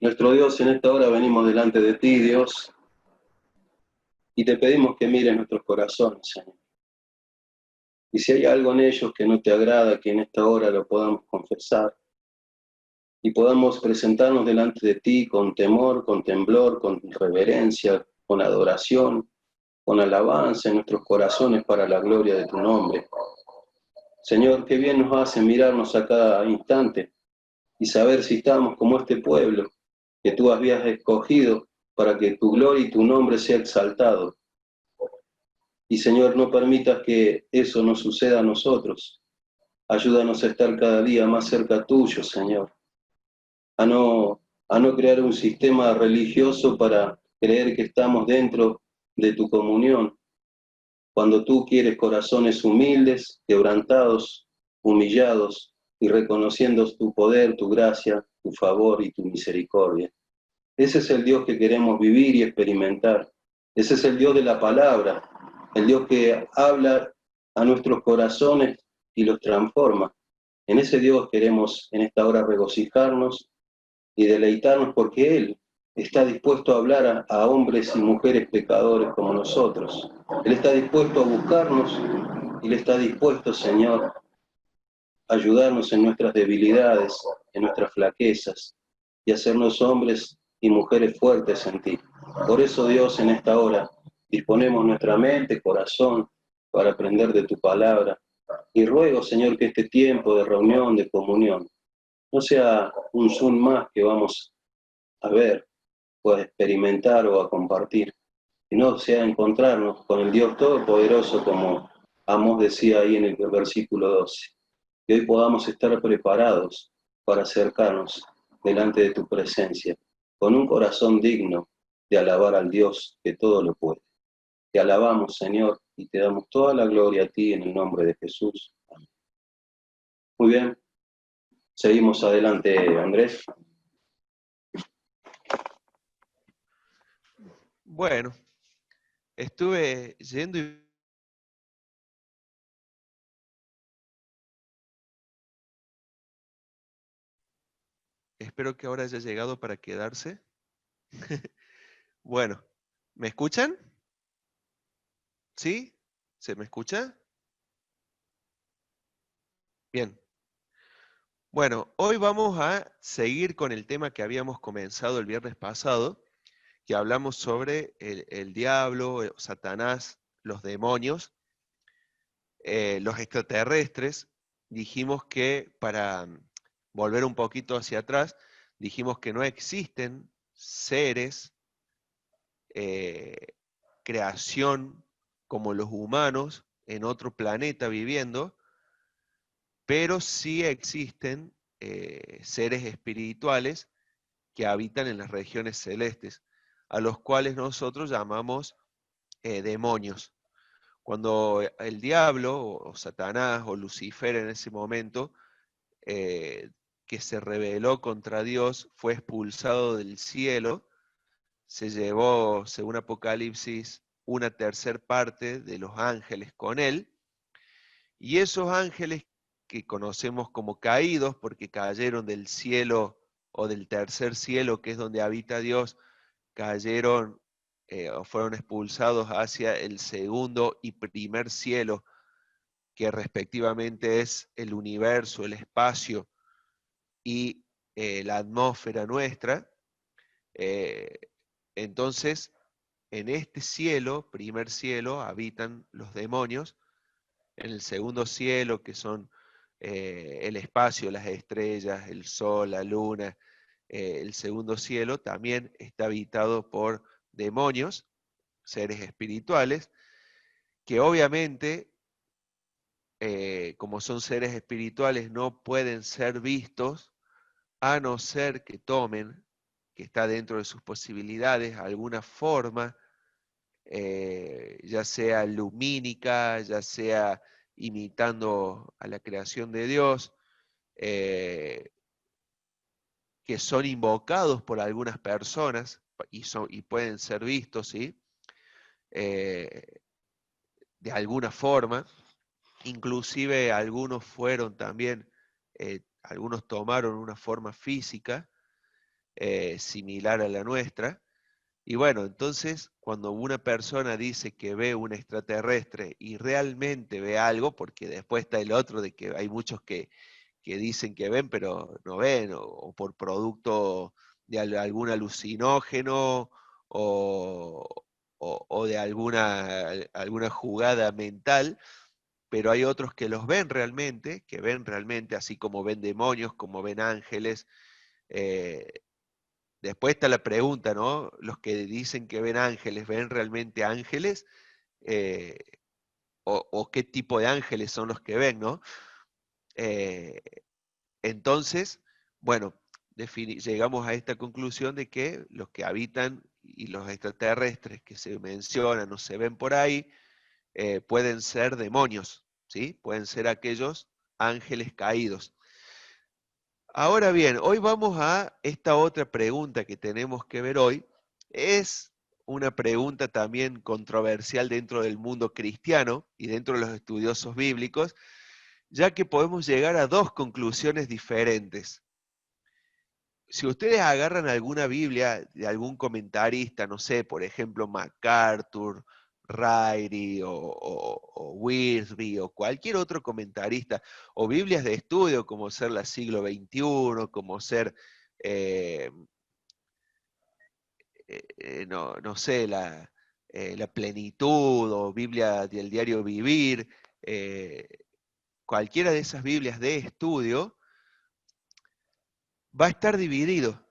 Nuestro Dios, en esta hora venimos delante de ti, Dios, y te pedimos que mires nuestros corazones, Señor. Y si hay algo en ellos que no te agrada, que en esta hora lo podamos confesar y podamos presentarnos delante de ti con temor, con temblor, con reverencia, con adoración, con alabanza en nuestros corazones para la gloria de tu nombre. Señor, qué bien nos hace mirarnos a cada instante y saber si estamos como este pueblo que tú habías escogido para que tu gloria y tu nombre sea exaltado. Y Señor, no permitas que eso nos suceda a nosotros. Ayúdanos a estar cada día más cerca tuyo, Señor. A no crear un sistema religioso para creer que estamos dentro de tu comunión, cuando tú quieres corazones humildes, quebrantados, humillados y reconociendo tu poder, tu gracia, tu favor y tu misericordia. Ese es el Dios que queremos vivir y experimentar. Ese es el Dios de la palabra, el Dios que habla a nuestros corazones y los transforma. En ese Dios queremos en esta hora regocijarnos y deleitarnos porque Él está dispuesto a hablar a hombres y mujeres pecadores como nosotros. Él está dispuesto a buscarnos y Él está dispuesto, Señor, a ayudarnos en nuestras debilidades, en nuestras flaquezas y hacernos hombres y mujeres fuertes en ti. Por eso, Dios, en esta hora disponemos nuestra mente, corazón, para aprender de tu palabra. Y ruego, Señor, que este tiempo de reunión, de comunión, no sea un Zoom más que vamos a ver, o a experimentar o a compartir, sino sea encontrarnos con el Dios Todopoderoso, como Amós decía ahí en el versículo 12. Que hoy podamos estar preparados para acercarnos delante de tu presencia, con un corazón digno de alabar al Dios que todo lo puede. Te alabamos, Señor, y te damos toda la gloria a ti en el nombre de Jesús. Amén. Muy bien, seguimos adelante, Andrés. Bueno, estuve yendo y espero que ahora haya llegado para quedarse. Bueno, ¿me escuchan? ¿Sí? ¿Se me escucha? Bien. Bueno, hoy vamos a seguir con el tema que habíamos comenzado el viernes pasado, que hablamos sobre el diablo, Satanás, los demonios, los extraterrestres. Dijimos que, para volver un poquito hacia atrás, dijimos que no existen seres, creación como los humanos en otro planeta viviendo, pero sí existen seres espirituales que habitan en las regiones celestes, a los cuales nosotros llamamos demonios. Cuando el diablo, o Satanás, o Lucifer en ese momento, que se rebeló contra Dios, fue expulsado del cielo, se llevó, según Apocalipsis, una tercera parte de los ángeles con él, y esos ángeles que conocemos como caídos, porque cayeron del cielo o del tercer cielo, que es donde habita Dios, cayeron o fueron expulsados hacia el segundo y primer cielo, que respectivamente es el universo, el espacio y la atmósfera nuestra. Eh, entonces, en este cielo, primer cielo, habitan los demonios. En el segundo cielo, que son el espacio, las estrellas, el sol, la luna, el segundo cielo también está habitado por demonios, seres espirituales, que obviamente, como son seres espirituales, no pueden ser vistos a no ser que tomen, que está dentro de sus posibilidades, alguna forma, ya sea lumínica, ya sea imitando a la creación de Dios, eh, que son invocados por algunas personas y pueden ser vistos, ¿sí? Eh, de alguna forma. Inclusive algunos fueron también, algunos tomaron una forma física, similar a la nuestra. Y bueno, entonces cuando una persona dice que ve un extraterrestre y realmente ve algo, porque después está el otro de que hay muchos que dicen que ven pero no ven, o por producto de algún alucinógeno o, o de alguna jugada mental, pero hay otros que los ven realmente, así como ven demonios, como ven ángeles. eh, Después está la pregunta, ¿no? Los que dicen que ven ángeles, ¿ven realmente ángeles? Eh, o qué tipo de ángeles son los que ven, ¿no? Eh, entonces, bueno, llegamos a esta conclusión de que los que habitan y los extraterrestres que se mencionan o se ven por ahí pueden ser demonios, ¿sí? Pueden ser aquellos ángeles caídos. Ahora bien, hoy vamos a esta otra pregunta que tenemos que ver hoy. Es una pregunta también controversial dentro del mundo cristiano y dentro de los estudiosos bíblicos, ya que podemos llegar a dos conclusiones diferentes. Si ustedes agarran alguna Biblia de algún comentarista, no sé, por ejemplo, MacArthur, Ryrie o Wiersbe o cualquier otro comentarista, o Biblias de estudio como ser la siglo XXI, como ser, no sé, la Plenitud o Biblia del Diario Vivir, eh, cualquiera de esas Biblias de estudio, va a estar dividido.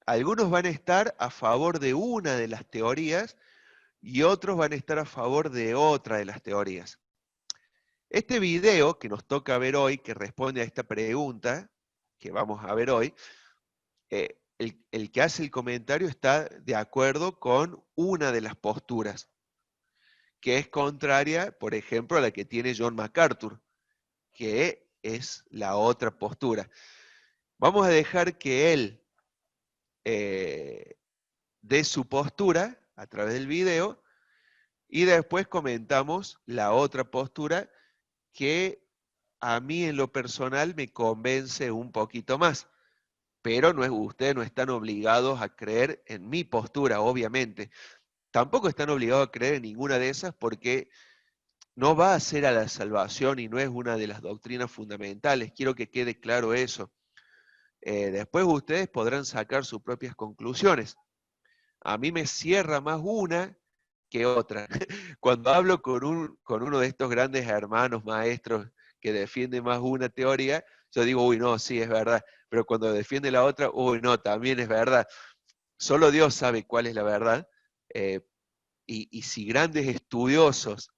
Algunos van a estar a favor de una de las teorías y otros van a estar a favor de otra de las teorías. Este video que nos toca ver hoy, que responde a esta pregunta que vamos a ver hoy, el que hace el comentario está de acuerdo con una de las posturas, que es contraria, por ejemplo, a la que tiene John MacArthur, que es la otra postura. Vamos a dejar que él dé su postura a través del video y después comentamos la otra postura que a mí en lo personal me convence un poquito más. Pero ustedes no están obligados a creer en mi postura, obviamente. Tampoco están obligados a creer en ninguna de esas porque no va a ser a la salvación y no es una de las doctrinas fundamentales. Quiero que quede claro eso. Después ustedes podrán sacar sus propias conclusiones. A mí me cierra más una que otra. Cuando hablo con uno de estos grandes hermanos, maestros, que defiende más una teoría, yo digo, uy, no, sí, es verdad. Pero cuando defiende la otra, uy, no, también es verdad. Solo Dios sabe cuál es la verdad. eh, y si grandes estudiosos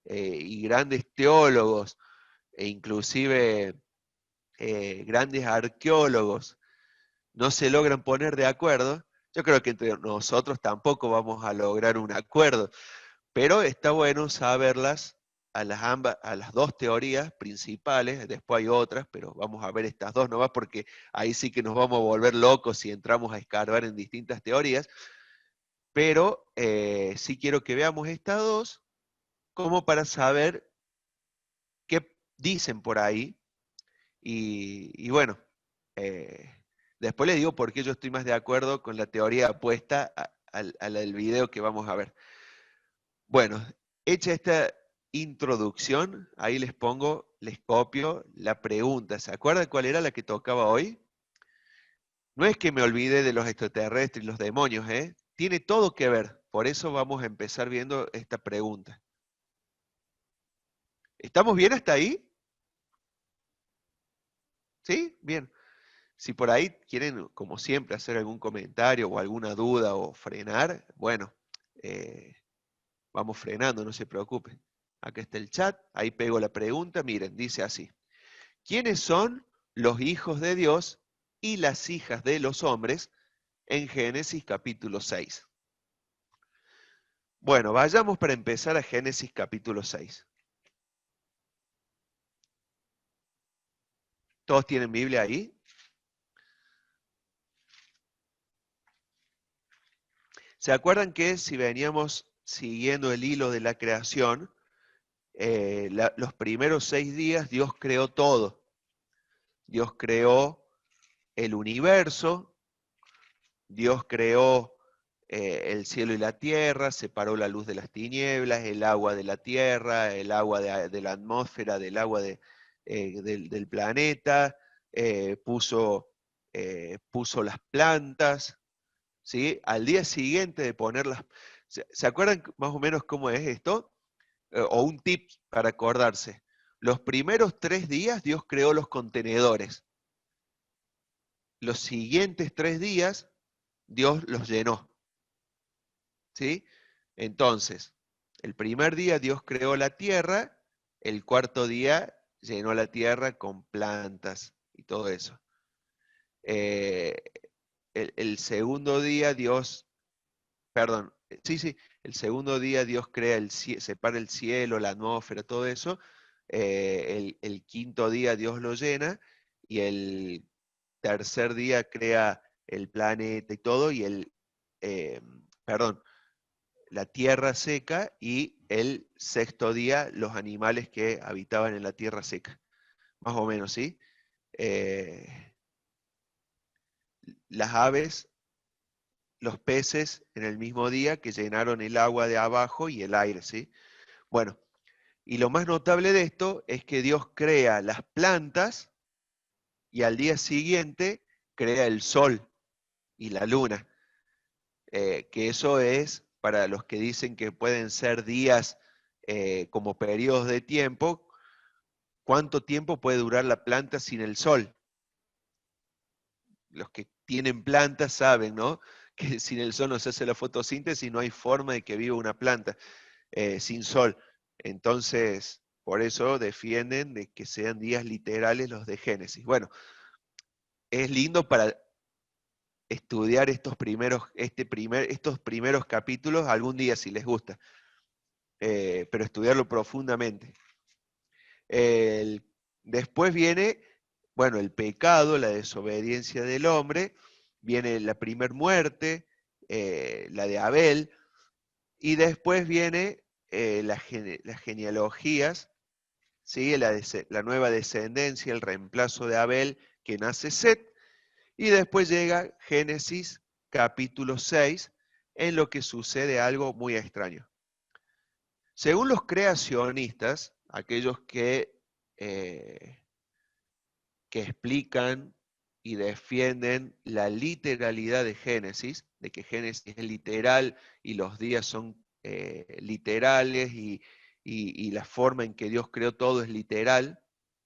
y grandes teólogos, e inclusive grandes arqueólogos, no se logran poner de acuerdo, yo creo que entre nosotros tampoco vamos a lograr un acuerdo. Pero está bueno saberlas a las dos teorías principales, después hay otras, pero vamos a ver estas dos nomás porque ahí sí que nos vamos a volver locos si entramos a escarbar en distintas teorías, pero sí quiero que veamos estas dos como para saber qué dicen por ahí y bueno, eh, después les digo por qué yo estoy más de acuerdo con la teoría opuesta a la del video que vamos a ver. Bueno, hecha esta introducción, ahí les copio la pregunta. ¿Se acuerdan cuál era la que tocaba hoy? No es que me olvide de los extraterrestres y los demonios, ¿eh? Tiene todo que ver. Por eso vamos a empezar viendo esta pregunta. ¿Estamos bien hasta ahí? ¿Sí? Bien. Si por ahí quieren, como siempre, hacer algún comentario o alguna duda o frenar, bueno, eh, vamos frenando, no se preocupen. Acá está el chat, ahí pego la pregunta, miren, dice así. ¿Quiénes son los hijos de Dios y las hijas de los hombres en Génesis capítulo 6? Bueno, vayamos para empezar a Génesis capítulo 6. ¿Todos tienen Biblia ahí? ¿Se acuerdan que si veníamos siguiendo el hilo de la creación, los primeros 6 días Dios creó todo? Dios creó el universo, Dios creó el cielo y la tierra, separó la luz de las tinieblas, el agua de la tierra, el agua de la atmósfera, del agua del planeta, puso las plantas, ¿sí? Al día siguiente de ponerlas, ¿se acuerdan más o menos cómo es esto? O un tip para acordarse. Los primeros 3 días Dios creó los contenedores. Los siguientes 3 días Dios los llenó. ¿Sí? Entonces, el primer día Dios creó la tierra, el cuarto día llenó la tierra con plantas y todo eso. Eh, el segundo día Dios, perdón, sí, el segundo día Dios crea separa el cielo, la atmósfera, todo eso. El quinto día Dios lo llena y el tercer día crea el planeta y todo y eh, perdón, la tierra seca y el sexto día los animales que habitaban en la tierra seca. Más o menos, ¿sí? Eh, las aves, los peces en el mismo día que llenaron el agua de abajo y el aire, ¿sí? Bueno, y lo más notable de esto es que Dios crea las plantas y al día siguiente crea el sol y la luna. Que eso es, para los que dicen que pueden ser días como periodos de tiempo, ¿cuánto tiempo puede durar la planta sin el sol? Los que tienen plantas saben, ¿no? Que sin el sol no se hace la fotosíntesis, no hay forma de que viva una planta sin sol. Entonces, por eso defienden de que sean días literales los de Génesis. Bueno, es lindo para estudiar estos primeros capítulos algún día si les gusta, pero estudiarlo profundamente. El, después viene, bueno, el pecado, la desobediencia del hombre, viene la primer muerte, la de Abel, y después viene las genealogías, ¿sí? La nueva descendencia, el reemplazo de Abel, que nace Set, y después llega Génesis capítulo 6, en lo que sucede algo muy extraño. Según los creacionistas, aquellos eh, que explican y defienden la literalidad de Génesis, de que Génesis es literal y los días son literales y la forma en que Dios creó todo es literal,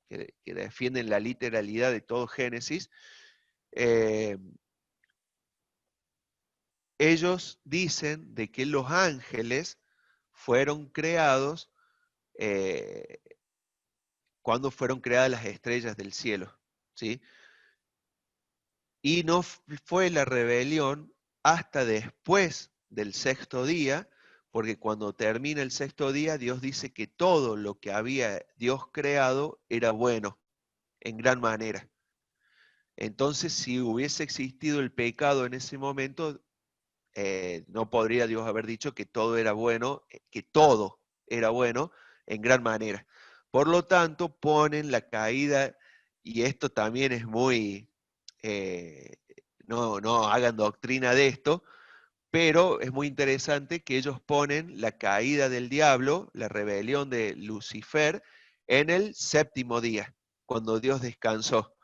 que defienden la literalidad de todo Génesis, eh, ellos dicen de que los ángeles fueron creados eh, cuando fueron creadas las estrellas del cielo, ¿sí? Y no fue la rebelión hasta después del sexto día, porque cuando termina el sexto día, Dios dice que todo lo que había Dios creado era bueno, en gran manera. Entonces, si hubiese existido el pecado en ese momento, no podría Dios haber dicho que todo era bueno, que todo era bueno en gran manera. Por lo tanto, ponen la caída, y esto también es muy, no hagan doctrina de esto, pero es muy interesante que ellos ponen la caída del diablo, la rebelión de Lucifer, en el séptimo día, cuando Dios descansó.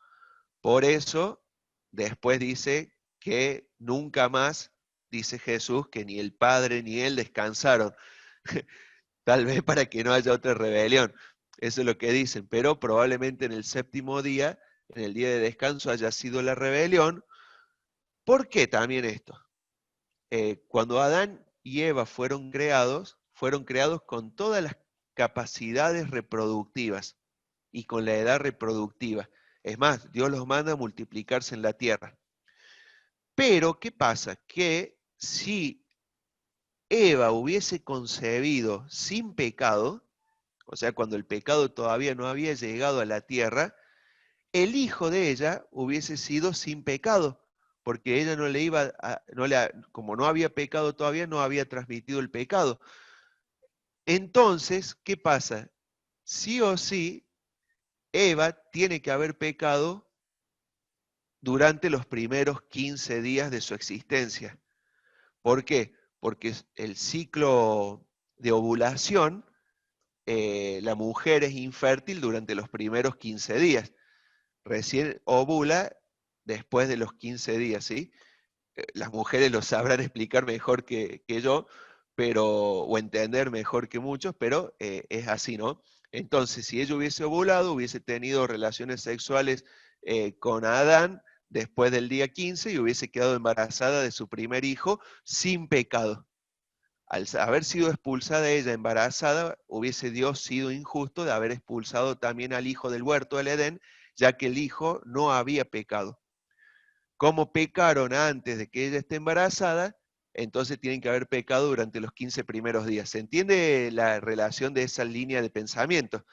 Por eso, después dice que nunca más, dice Jesús, que ni el Padre ni Él descansaron. Tal vez para que no haya otra rebelión. Eso es lo que dicen, pero probablemente en el séptimo día, en el día de descanso, haya sido la rebelión. ¿Por qué también esto? Cuando Adán y Eva fueron creados con todas las capacidades reproductivas y con la edad reproductiva. Es más, Dios los manda a multiplicarse en la tierra. Pero, ¿qué pasa? Que si Eva hubiese concebido sin pecado, o sea, cuando el pecado todavía no había llegado a la tierra, el hijo de ella hubiese sido sin pecado, porque ella no le iba a, como no había pecado todavía, no había transmitido el pecado. Entonces, ¿qué pasa? Sí o sí, Eva tiene que haber pecado durante los primeros 15 días de su existencia. ¿Por qué? Porque el ciclo de ovulación, la mujer es infértil durante los primeros 15 días. Recién ovula después de los 15 días, ¿sí? Las mujeres lo sabrán explicar mejor que yo, o entender mejor que muchos, pero es así, ¿no? Entonces, si ella hubiese ovulado, hubiese tenido relaciones sexuales con Adán después del día 15 y hubiese quedado embarazada de su primer hijo sin pecado. Al haber sido expulsada ella embarazada, hubiese Dios sido injusto de haber expulsado también al hijo del huerto del Edén, ya que el hijo no había pecado. Como pecaron antes de que ella esté embarazada, entonces tienen que haber pecado durante los 15 primeros días. ¿Se entiende la relación de esa línea de pensamiento?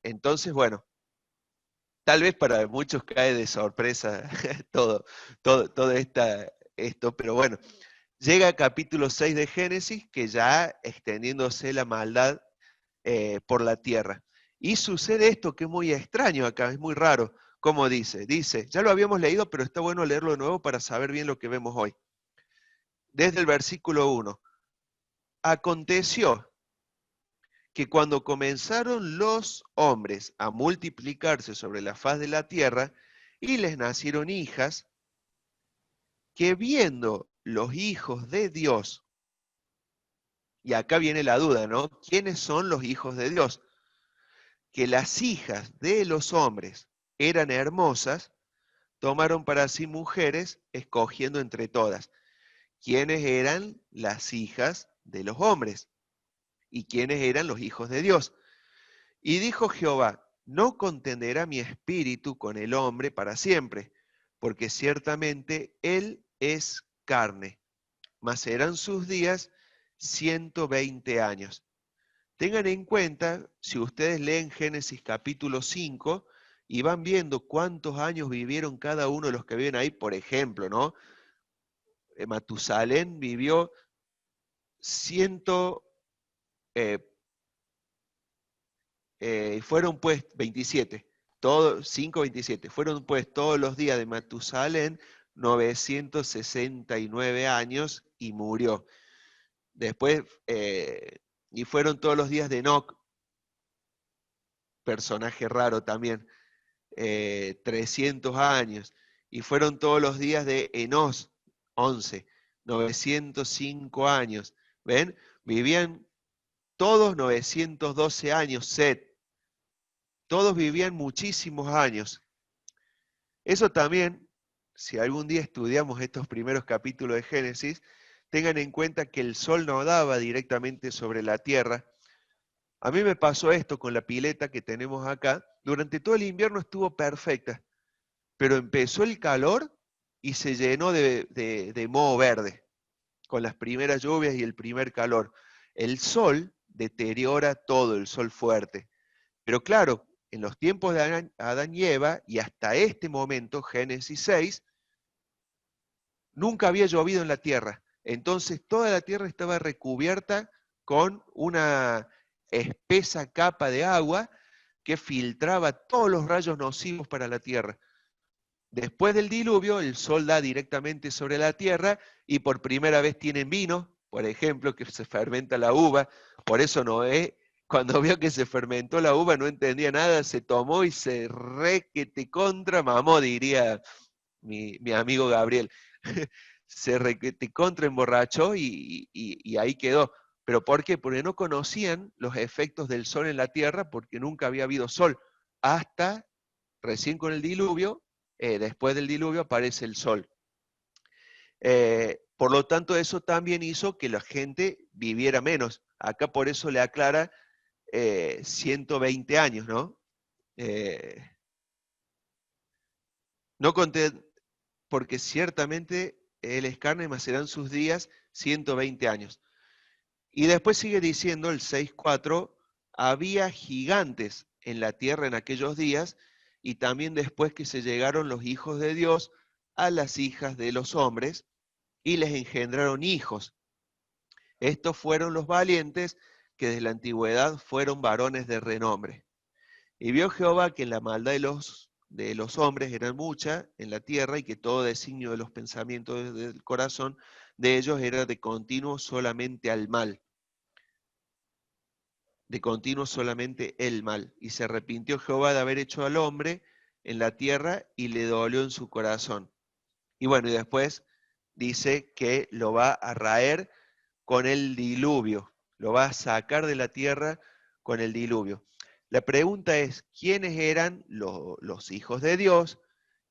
Entonces, bueno, tal vez para muchos cae de sorpresa todo esto, pero bueno, llega capítulo 6 de Génesis, que ya extendiéndose la maldad por la tierra. Y sucede esto que es muy extraño acá, es muy raro. ¿Cómo dice? Dice, ya lo habíamos leído, pero está bueno leerlo de nuevo para saber bien lo que vemos hoy. Desde el versículo 1. Aconteció que cuando comenzaron los hombres a multiplicarse sobre la faz de la tierra y les nacieron hijas, que viendo los hijos de Dios, y acá viene la duda, ¿no? ¿Quiénes son los hijos de Dios? Que las hijas de los hombres eran hermosas, tomaron para sí mujeres, escogiendo entre todas. ¿Quiénes eran las hijas de los hombres? ¿Y quiénes eran los hijos de Dios? Y dijo Jehová, no contenderá mi espíritu con el hombre para siempre, porque ciertamente él es carne, mas serán sus días 120 años. Tengan en cuenta, si ustedes leen Génesis capítulo 5 y van viendo cuántos años vivieron cada uno de los que viven ahí, por ejemplo, ¿no? Matusalén vivió 100, fueron pues 27, 5:27, fueron pues todos los días de Matusalén 969 años y murió. Después, y fueron todos los días de Enoc, personaje raro también, 300 años. Y fueron todos los días de Enos, 11, 905 años. ¿Ven? Vivían todos 912 años, Set. Todos vivían muchísimos años. Eso también, si algún día estudiamos estos primeros capítulos de Génesis, tengan en cuenta que el sol no daba directamente sobre la tierra. A mí me pasó esto con la pileta que tenemos acá. Durante todo el invierno estuvo perfecta, pero empezó el calor y se llenó de moho verde con las primeras lluvias y el primer calor. El sol deteriora todo, el sol fuerte. Pero claro, en los tiempos de Adán y Eva, y hasta este momento, Génesis 6, nunca había llovido en la tierra. Entonces toda la tierra estaba recubierta con una espesa capa de agua que filtraba todos los rayos nocivos para la tierra. Después del diluvio, el sol da directamente sobre la tierra y por primera vez tienen vino, por ejemplo, que se fermenta la uva. Por eso Noé, cuando vio que se fermentó la uva, no entendía nada, se tomó y se requete contra mamó, diría mi amigo Gabriel. Se requete contra emborrachó y ahí quedó. ¿Pero por qué? Porque no conocían los efectos del sol en la tierra, porque nunca había habido sol. Hasta recién con el diluvio, después del diluvio aparece el sol. Por lo tanto, eso también hizo que la gente viviera menos. Acá por eso le aclara 120 años, ¿no? No conté, porque ciertamente él es carne, mas serán sus días 120 años. Y después sigue diciendo el 6:4, había gigantes en la tierra en aquellos días, y también después que se llegaron los hijos de Dios a las hijas de los hombres, y les engendraron hijos. Estos fueron los valientes que desde la antigüedad fueron varones de renombre. Y vio Jehová que en la maldad de los de los hombres eran muchas en la tierra y que todo designio de los pensamientos del corazón de ellos era de continuo solamente al mal. De continuo solamente el mal. Y se arrepintió Jehová de haber hecho al hombre en la tierra y le dolió en su corazón. Y bueno, y después dice que lo va a raer con el diluvio, lo va a sacar de la tierra con el diluvio. La pregunta es, ¿quiénes eran los hijos de Dios?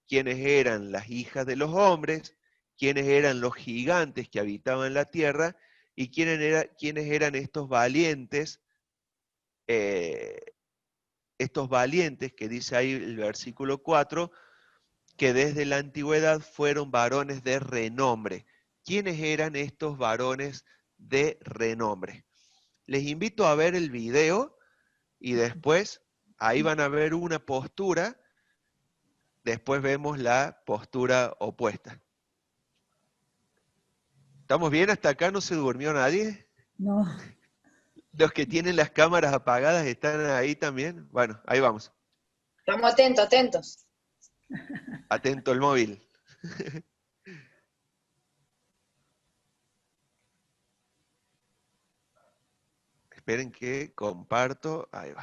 ¿Quiénes eran las hijas de los hombres? ¿Quiénes eran los gigantes que habitaban la tierra? ¿Y quiénes eran estos valientes que dice ahí el versículo 4, que desde la antigüedad fueron varones de renombre? ¿Quiénes eran estos varones de renombre? Les invito a ver el video y después ahí van a ver una postura, después vemos la postura opuesta. ¿Estamos bien? ¿Hasta acá no se durmió nadie? No. ¿Los que tienen las cámaras apagadas están ahí también? Bueno, ahí vamos. Estamos atentos, atentos. Atento el móvil. Esperen que comparto. Ahí va.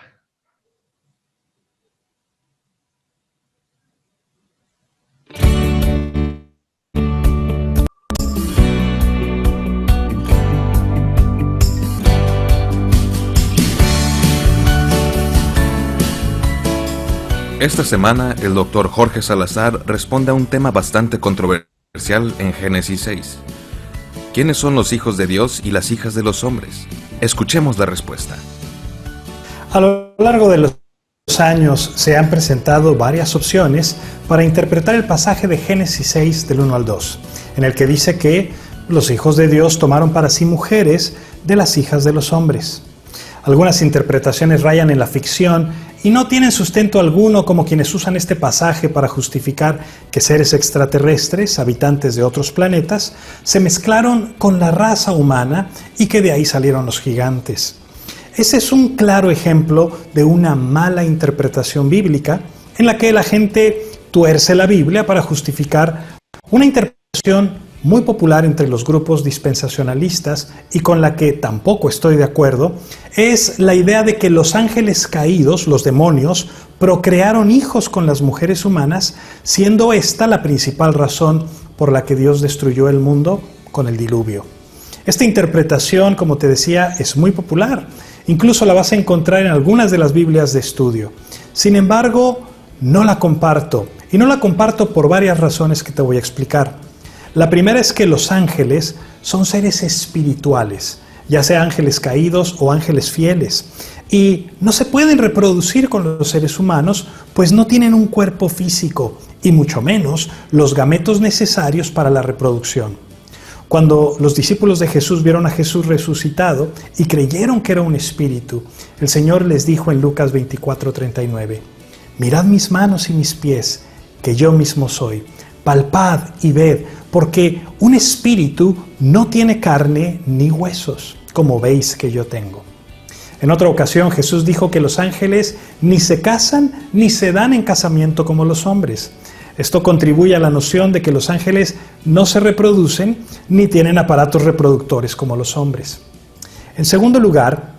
Esta semana, el Dr. Jorge Salazar responde a un tema bastante controversial en Génesis 6. ¿Quiénes son los hijos de Dios y las hijas de los hombres? Escuchemos la respuesta. A lo largo de los años se han presentado varias opciones para interpretar el pasaje de Génesis 6 del 1 al 2, en el que dice que los hijos de Dios tomaron para sí mujeres de las hijas de los hombres. Algunas interpretaciones rayan en la ficción y no tienen sustento alguno, como quienes usan este pasaje para justificar que seres extraterrestres, habitantes de otros planetas, se mezclaron con la raza humana y que de ahí salieron los gigantes. Ese es un claro ejemplo de una mala interpretación bíblica en la que la gente tuerce la Biblia para justificar una interpretación muy popular entre los grupos dispensacionalistas y con la que tampoco estoy de acuerdo, es la idea de que los ángeles caídos, los demonios, procrearon hijos con las mujeres humanas, siendo esta la principal razón por la que Dios destruyó el mundo con el diluvio. Esta interpretación, como te decía, es muy popular. Incluso la vas a encontrar en algunas de las Biblias de estudio. Sin embargo, no la comparto. Y no la comparto por varias razones que te voy a explicar. La primera es que los ángeles son seres espirituales, ya sea ángeles caídos o ángeles fieles, y no se pueden reproducir con los seres humanos, pues no tienen un cuerpo físico, y mucho menos los gametos necesarios para la reproducción. Cuando los discípulos de Jesús vieron a Jesús resucitado y creyeron que era un espíritu, el Señor les dijo en Lucas 24:39, «Mirad mis manos y mis pies, que yo mismo soy. Palpad y ved, porque un espíritu no tiene carne ni huesos, como veis que yo tengo». En otra ocasión Jesús dijo que los ángeles ni se casan ni se dan en casamiento como los hombres. Esto contribuye a la noción de que los ángeles no se reproducen ni tienen aparatos reproductores como los hombres. En segundo lugar,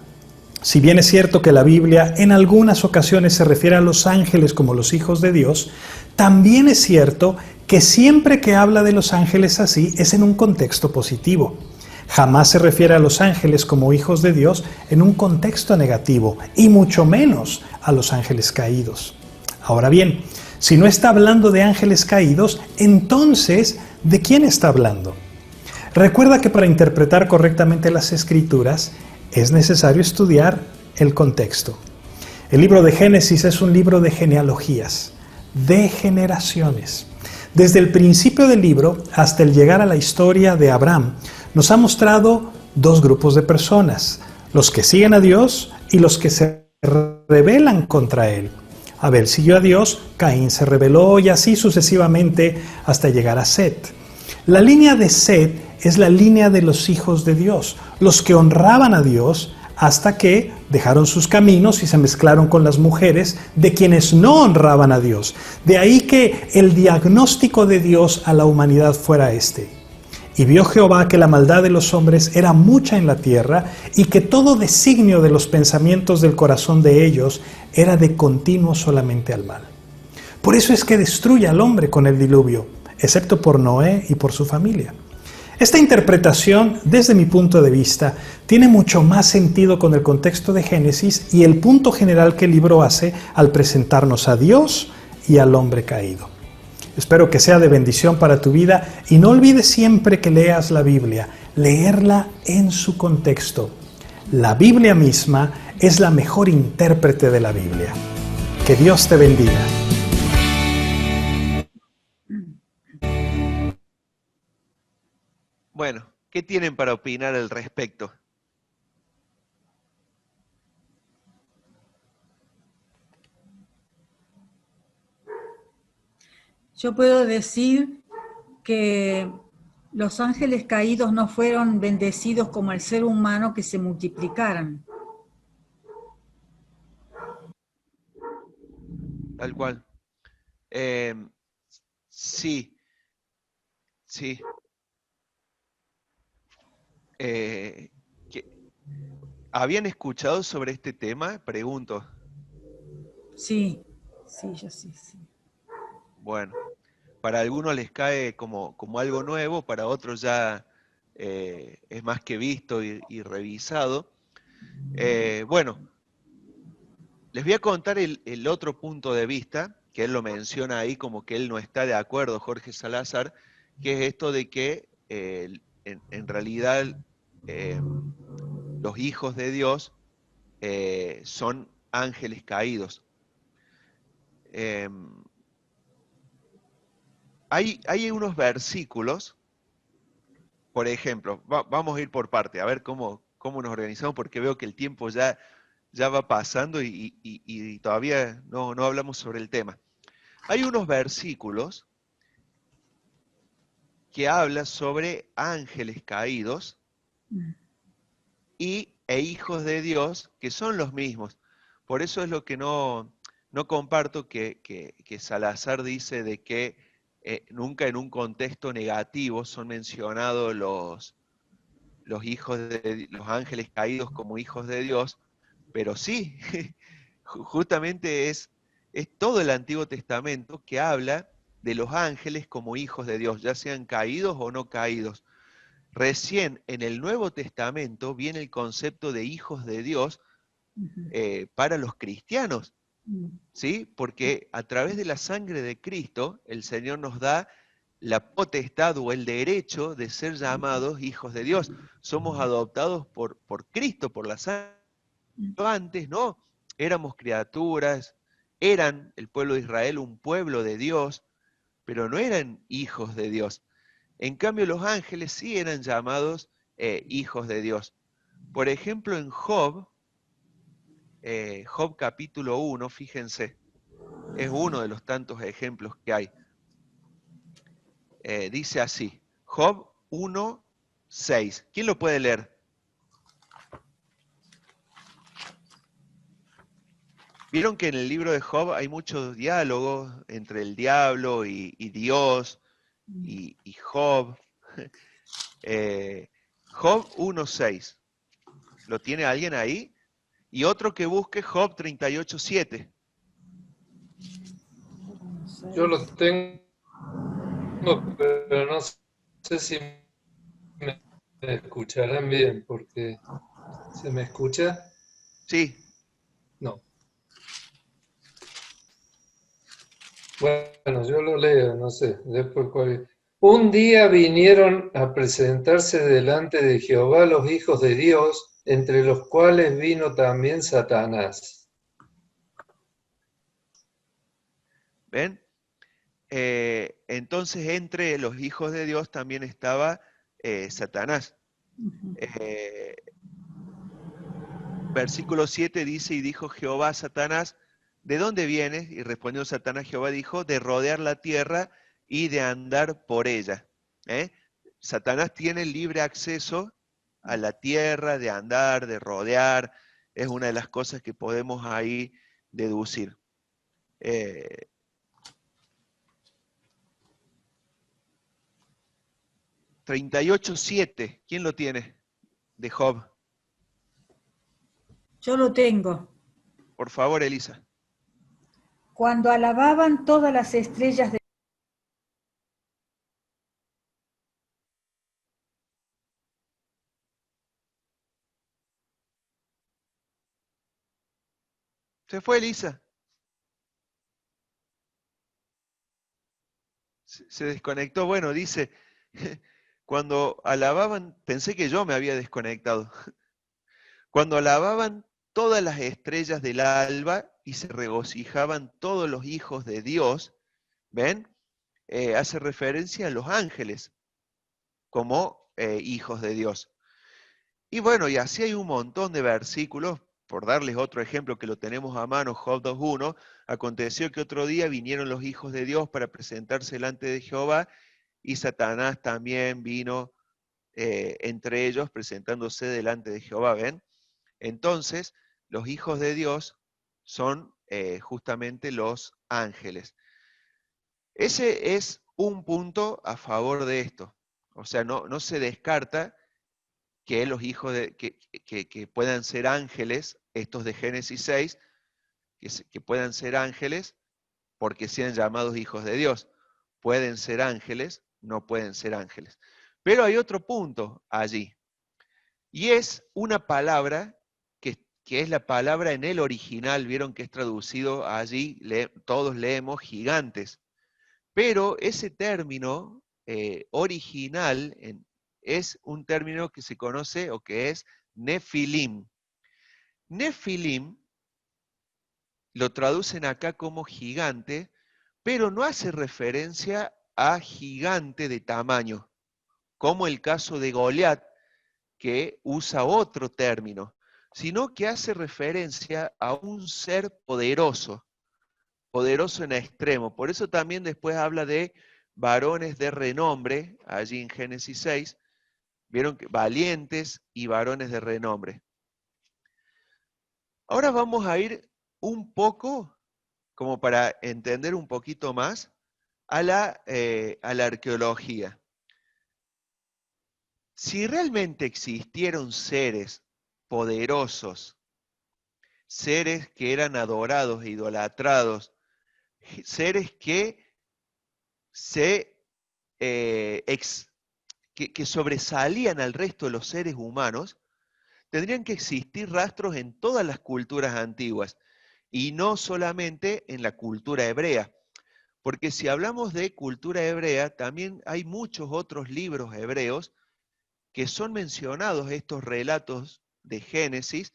si bien es cierto que la Biblia en algunas ocasiones se refiere a los ángeles como los hijos de Dios, también es cierto que siempre que habla de los ángeles así es en un contexto positivo. Jamás se refiere a los ángeles como hijos de Dios en un contexto negativo, y mucho menos a los ángeles caídos. Ahora bien, si no está hablando de ángeles caídos, entonces, ¿de quién está hablando? Recuerda que para interpretar correctamente las Escrituras es necesario estudiar el contexto. El libro de Génesis es un libro de genealogías, de generaciones. Desde el principio del libro hasta el llegar a la historia de Abraham, nos ha mostrado dos grupos de personas, los que siguen a Dios y los que se rebelan contra Él. Abel siguió a Dios, Caín se rebeló y así sucesivamente hasta llegar a Set. La línea de Set es la línea de los hijos de Dios, los que honraban a Dios, hasta que dejaron sus caminos y se mezclaron con las mujeres de quienes no honraban a Dios. De ahí que el diagnóstico de Dios a la humanidad fuera este: y vio Jehová que la maldad de los hombres era mucha en la tierra, y que todo designio de los pensamientos del corazón de ellos era de continuo solamente al mal. Por eso es que destruye al hombre con el diluvio, excepto por Noé y por su familia. Esta interpretación, desde mi punto de vista, tiene mucho más sentido con el contexto de Génesis y el punto general que el libro hace al presentarnos a Dios y al hombre caído. Espero que sea de bendición para tu vida y no olvides siempre que leas la Biblia, leerla en su contexto. La Biblia misma es la mejor intérprete de la Biblia. Que Dios te bendiga. Bueno, ¿qué tienen para opinar al respecto? Yo puedo decir que los ángeles caídos no fueron bendecidos como el ser humano, que se multiplicaran. Tal cual. Sí. ¿Habían escuchado sobre este tema? Pregunto. Sí, yo sí. Bueno, para algunos les cae como algo nuevo, para otros ya es más que visto y revisado. Bueno, les voy a contar el otro punto de vista, que él lo menciona ahí como que él no está de acuerdo, Jorge Salazar, que es esto de que en realidad los hijos de Dios son ángeles caídos. Hay unos versículos, por ejemplo, vamos a ir por parte, a ver cómo nos organizamos, porque veo que el tiempo ya va pasando y todavía no hablamos sobre el tema. Hay unos versículos que hablan sobre ángeles caídos e hijos de Dios, que son los mismos. Por eso es lo que no comparto que Salazar dice de que nunca en un contexto negativo son mencionados los ángeles caídos como hijos de Dios, pero sí, justamente es todo el Antiguo Testamento que habla de los ángeles como hijos de Dios, ya sean caídos o no caídos. Recién en el Nuevo Testamento viene el concepto de hijos de Dios para los cristianos, ¿sí? Porque a través de la sangre de Cristo, el Señor nos da la potestad o el derecho de ser llamados hijos de Dios. Somos adoptados por Cristo, por la sangre. Antes no, éramos criaturas, eran el pueblo de Israel un pueblo de Dios, pero no eran hijos de Dios. En cambio, los ángeles sí eran llamados hijos de Dios. Por ejemplo, en Job capítulo 1, fíjense, es uno de los tantos ejemplos que hay. Dice así, Job 1, 6. ¿Quién lo puede leer? Vieron que en el libro de Job hay muchos diálogos entre el diablo y Dios y Job. Job 1, 6. ¿Lo tiene alguien ahí? Y otro que busque Job 38, 7. Yo lo tengo, pero no sé si me escucharán bien, porque ¿se me escucha? Sí. No. Bueno, yo lo leo, no sé, después cuál. Un día vinieron a presentarse delante de Jehová los hijos de Dios, entre los cuales vino también Satanás. ¿Ven? Entonces entre los hijos de Dios también estaba Satanás. Versículo 7 dice, y dijo Jehová a Satanás, ¿de dónde vienes? Y respondió Satanás, Jehová dijo, de rodear la tierra y de andar por ella. Satanás tiene libre acceso a la tierra, de andar, de rodear. Es una de las cosas que podemos ahí deducir. 38:7, ¿quién lo tiene? De Job. Yo lo tengo. Por favor, Elisa. Cuando alababan todas las estrellas de... Se fue Elisa. Se desconectó. Bueno, dice, cuando alababan, pensé que yo me había desconectado. Cuando alababan todas las estrellas del alba y se regocijaban todos los hijos de Dios, ¿ven? Hace referencia a los ángeles como hijos de Dios. Y bueno, y así hay un montón de versículos. Por darles otro ejemplo que lo tenemos a mano, Job 2:1, aconteció que otro día vinieron los hijos de Dios para presentarse delante de Jehová, y Satanás también vino entre ellos presentándose delante de Jehová, ¿ven? Entonces, los hijos de Dios son justamente los ángeles. Ese es un punto a favor de esto. O sea, no se descarta que los hijos que puedan ser ángeles, estos de Génesis 6, que puedan ser ángeles porque sean llamados hijos de Dios. Pueden ser ángeles, no pueden ser ángeles. Pero hay otro punto allí, y es una palabra que es la palabra en el original, vieron que es traducido allí, todos leemos gigantes, pero ese término original es un término que se conoce o que es Nefilim. Nefilim lo traducen acá como gigante, pero no hace referencia a gigante de tamaño, como el caso de Goliat, que usa otro término, sino que hace referencia a un ser poderoso, poderoso en extremo. Por eso también después habla de varones de renombre, allí en Génesis 6, vieron que valientes y varones de renombre. Ahora vamos a ir un poco, como para entender un poquito más, a la arqueología. Si realmente existieron seres poderosos, seres que eran adorados e idolatrados, seres que que sobresalían al resto de los seres humanos, tendrían que existir rastros en todas las culturas antiguas y no solamente en la cultura hebrea. Porque si hablamos de cultura hebrea, también hay muchos otros libros hebreos que son mencionados estos relatos de Génesis,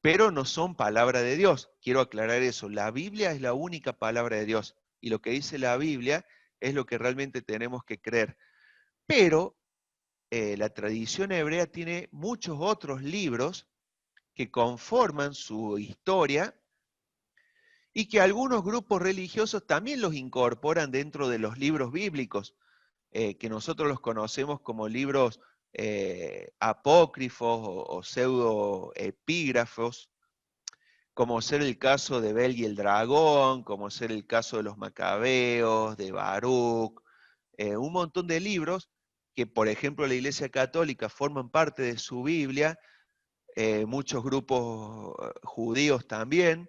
pero no son palabra de Dios. Quiero aclarar eso. La Biblia es la única palabra de Dios, y lo que dice la Biblia es lo que realmente tenemos que creer. Pero la tradición hebrea tiene muchos otros libros que conforman su historia y que algunos grupos religiosos también los incorporan dentro de los libros bíblicos, que nosotros los conocemos como libros apócrifos o pseudoepígrafos, como ser el caso de Bel y el dragón, como ser el caso de los macabeos, de Baruch, un montón de libros que, por ejemplo, la Iglesia Católica forman parte de su Biblia, muchos grupos judíos también.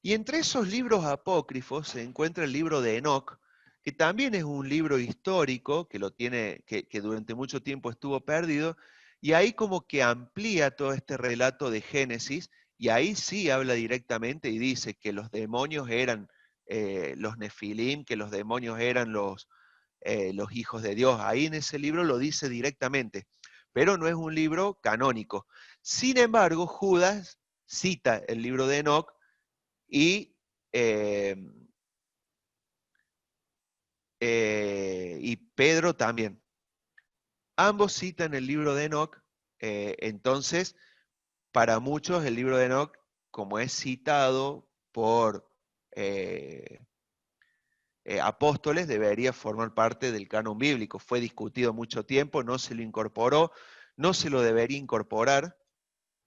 Y entre esos libros apócrifos se encuentra el libro de Enoc, que también es un libro histórico, que durante mucho tiempo estuvo perdido, y ahí como que amplía todo este relato de Génesis, y ahí sí habla directamente y dice que los demonios eran los Nefilim, que los demonios eran los hijos de Dios. Ahí en ese libro lo dice directamente, pero no es un libro canónico. Sin embargo, Judas cita el libro de Enoc y Pedro también. Ambos citan el libro de Enoc, entonces, para muchos el libro de Enoc, como es citado por apóstoles, debería formar parte del canon bíblico. Fue discutido mucho tiempo, no se lo incorporó, no se lo debería incorporar,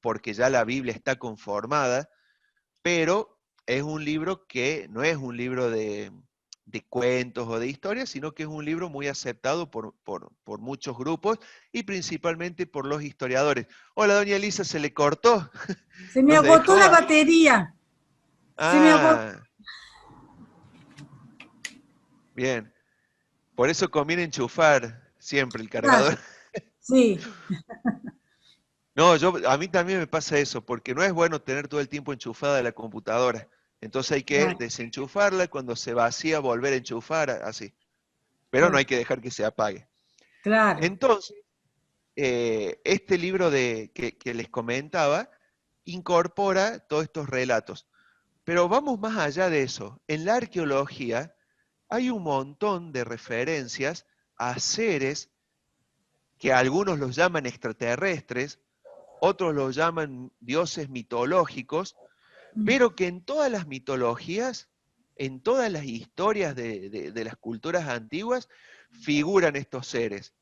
porque ya la Biblia está conformada, pero es un libro que no es un libro de cuentos o de historias, sino que es un libro muy aceptado por muchos grupos y principalmente por los historiadores. Hola, doña Elisa, ¿se le cortó? Se me Nos agotó dejó la ahí. batería. Se me agotó. Ah, bien. Por eso conviene enchufar siempre el cargador. Sí, No, a mí también me pasa eso, porque no es bueno tener todo el tiempo enchufada la computadora. Entonces hay que claro, desenchufarla, cuando se vacía volver a enchufar, así. Pero no hay que dejar que se apague. claro. Entonces, este libro que les comentaba incorpora todos estos relatos. Pero vamos más allá de eso. En la arqueología hay un montón de referencias a seres que algunos los llaman extraterrestres, otros los llaman dioses mitológicos, pero que en todas las mitologías, en todas las historias de las culturas antiguas, figuran estos seres,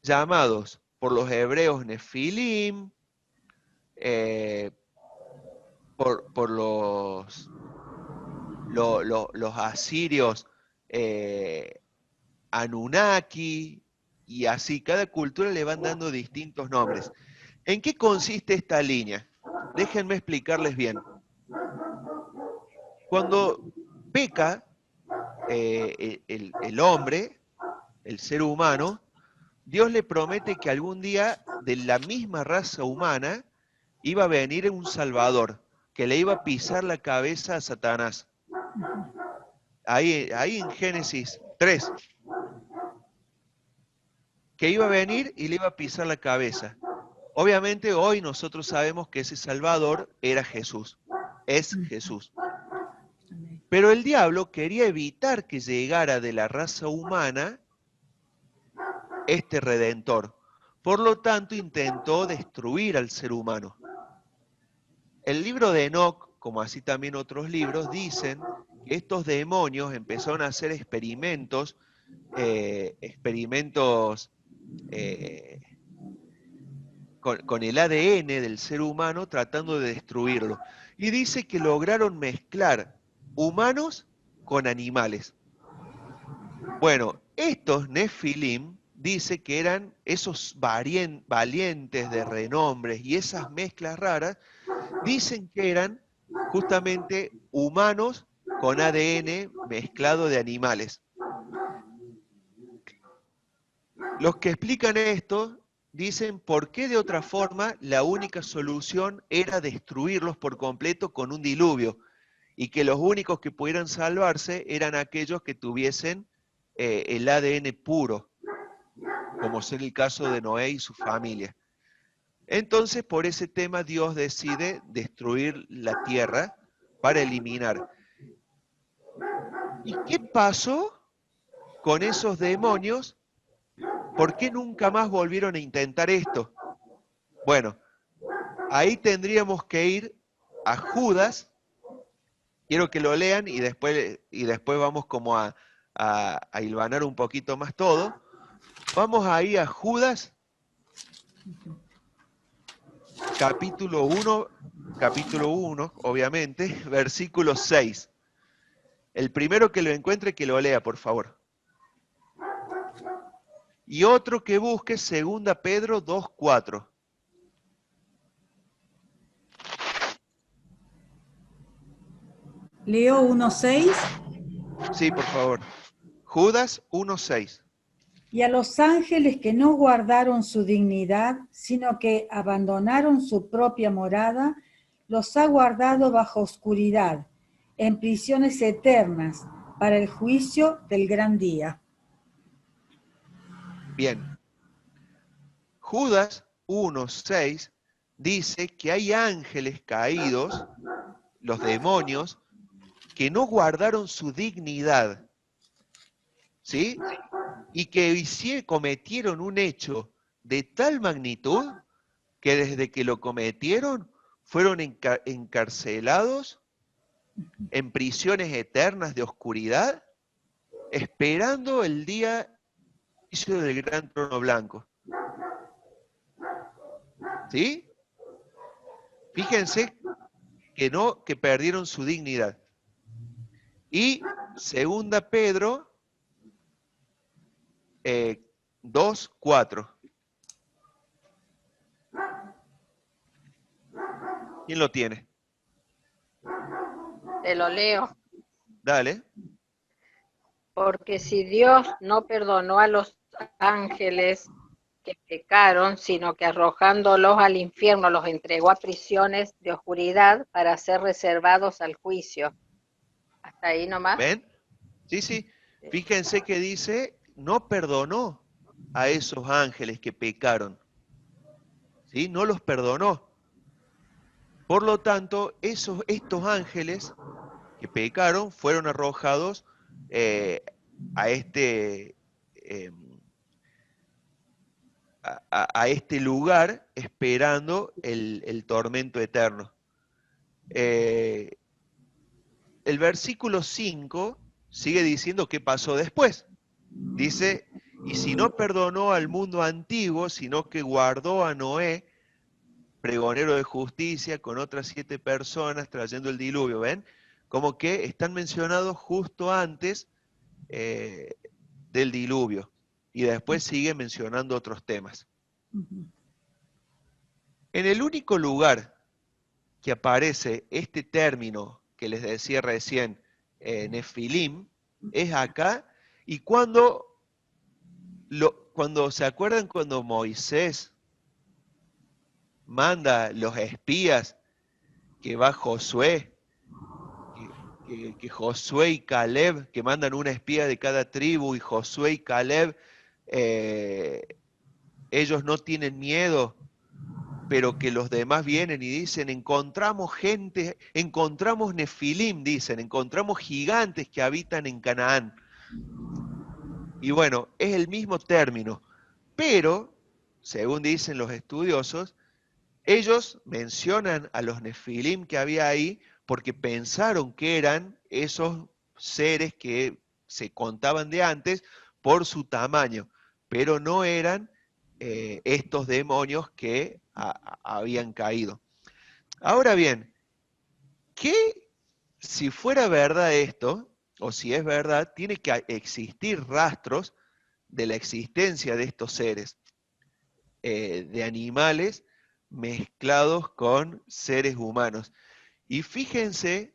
llamados por los hebreos Nefilim, por los asirios Anunnaki, y así, cada cultura le van dando distintos nombres. ¿En qué consiste esta línea? Déjenme explicarles bien. Cuando peca el hombre, el ser humano, Dios le promete que algún día de la misma raza humana iba a venir un Salvador, que le iba a pisar la cabeza a Satanás. Ahí en Génesis 3, que iba a venir y le iba a pisar la cabeza. Obviamente hoy nosotros sabemos que ese Salvador era Jesús, es Jesús. Pero el diablo quería evitar que llegara de la raza humana este Redentor. Por lo tanto, intentó destruir al ser humano. El libro de Enoc, como así también otros libros, dicen que estos demonios empezaron a hacer experimentos con el ADN del ser humano tratando de destruirlo. Y dice que lograron mezclar humanos con animales. Bueno, estos Nefilim dice que eran esos valientes de renombres y esas mezclas raras, dicen que eran justamente humanos con ADN mezclado de animales. Los que explican esto dicen por qué de otra forma la única solución era destruirlos por completo con un diluvio y que los únicos que pudieran salvarse eran aquellos que tuviesen el ADN puro, como es el caso de Noé y su familia. Entonces, por ese tema, Dios decide destruir la tierra para eliminar. ¿Y qué pasó con esos demonios? ¿Por qué nunca más volvieron a intentar esto? Bueno, ahí tendríamos que ir a Judas. Quiero que lo lean y después vamos como a hilvanar un poquito más todo. Vamos ahí a Judas, capítulo 1, obviamente, versículo 6. El primero que lo encuentre, que lo lea, por favor. Y otro que busque 2 Pedro 2:4. Leo 1:6. Sí, por favor. Judas 1:6. Y a los ángeles que no guardaron su dignidad, sino que abandonaron su propia morada, los ha guardado bajo oscuridad, en prisiones eternas, para el juicio del gran día. Bien. Judas 1:6 dice que hay ángeles caídos, los demonios, que no guardaron su dignidad, ¿sí? Y que cometieron un hecho de tal magnitud que desde que lo cometieron fueron encarcelados en prisiones eternas de oscuridad, esperando el día del gran trono blanco. ¿Sí? Fíjense que no, que perdieron su dignidad. Y segunda Pedro 2:4. ¿Quién lo tiene? Te lo leo. Dale. Porque si Dios no perdonó a los ángeles que pecaron, sino que arrojándolos al infierno los entregó a prisiones de oscuridad para ser reservados al juicio. ¿Hasta ahí nomás? ¿Ven? Sí, sí. Fíjense que dice, no perdonó a esos ángeles que pecaron. ¿Sí? No los perdonó. Por lo tanto, estos ángeles que pecaron fueron arrojados a este a este lugar esperando el tormento eterno. El versículo 5 sigue diciendo qué pasó después. Dice, y si no perdonó al mundo antiguo, sino que guardó a Noé, pregonero de justicia, con otras 7 personas trayendo el diluvio, ¿ven? Como que están mencionados justo antes del diluvio. Y después sigue mencionando otros temas. En el único lugar que aparece este término que les decía recién, Nefilim, es acá. Y cuando se acuerdan cuando Moisés manda los espías, que va Josué, que Josué y Caleb, que mandan una espía de cada tribu, y Josué y Caleb, ellos no tienen miedo, pero que los demás vienen y dicen, encontramos gente, encontramos Nefilim, dicen, encontramos gigantes que habitan en Canaán. Y bueno, es el mismo término, pero, según dicen los estudiosos, ellos mencionan a los Nefilim que había ahí porque pensaron que eran esos seres que se contaban de antes por su tamaño, pero no eran estos demonios que habían caído. Ahora bien, si fuera verdad esto, o si es verdad, tiene que existir rastros de la existencia de estos seres, de animales mezclados con seres humanos. Y fíjense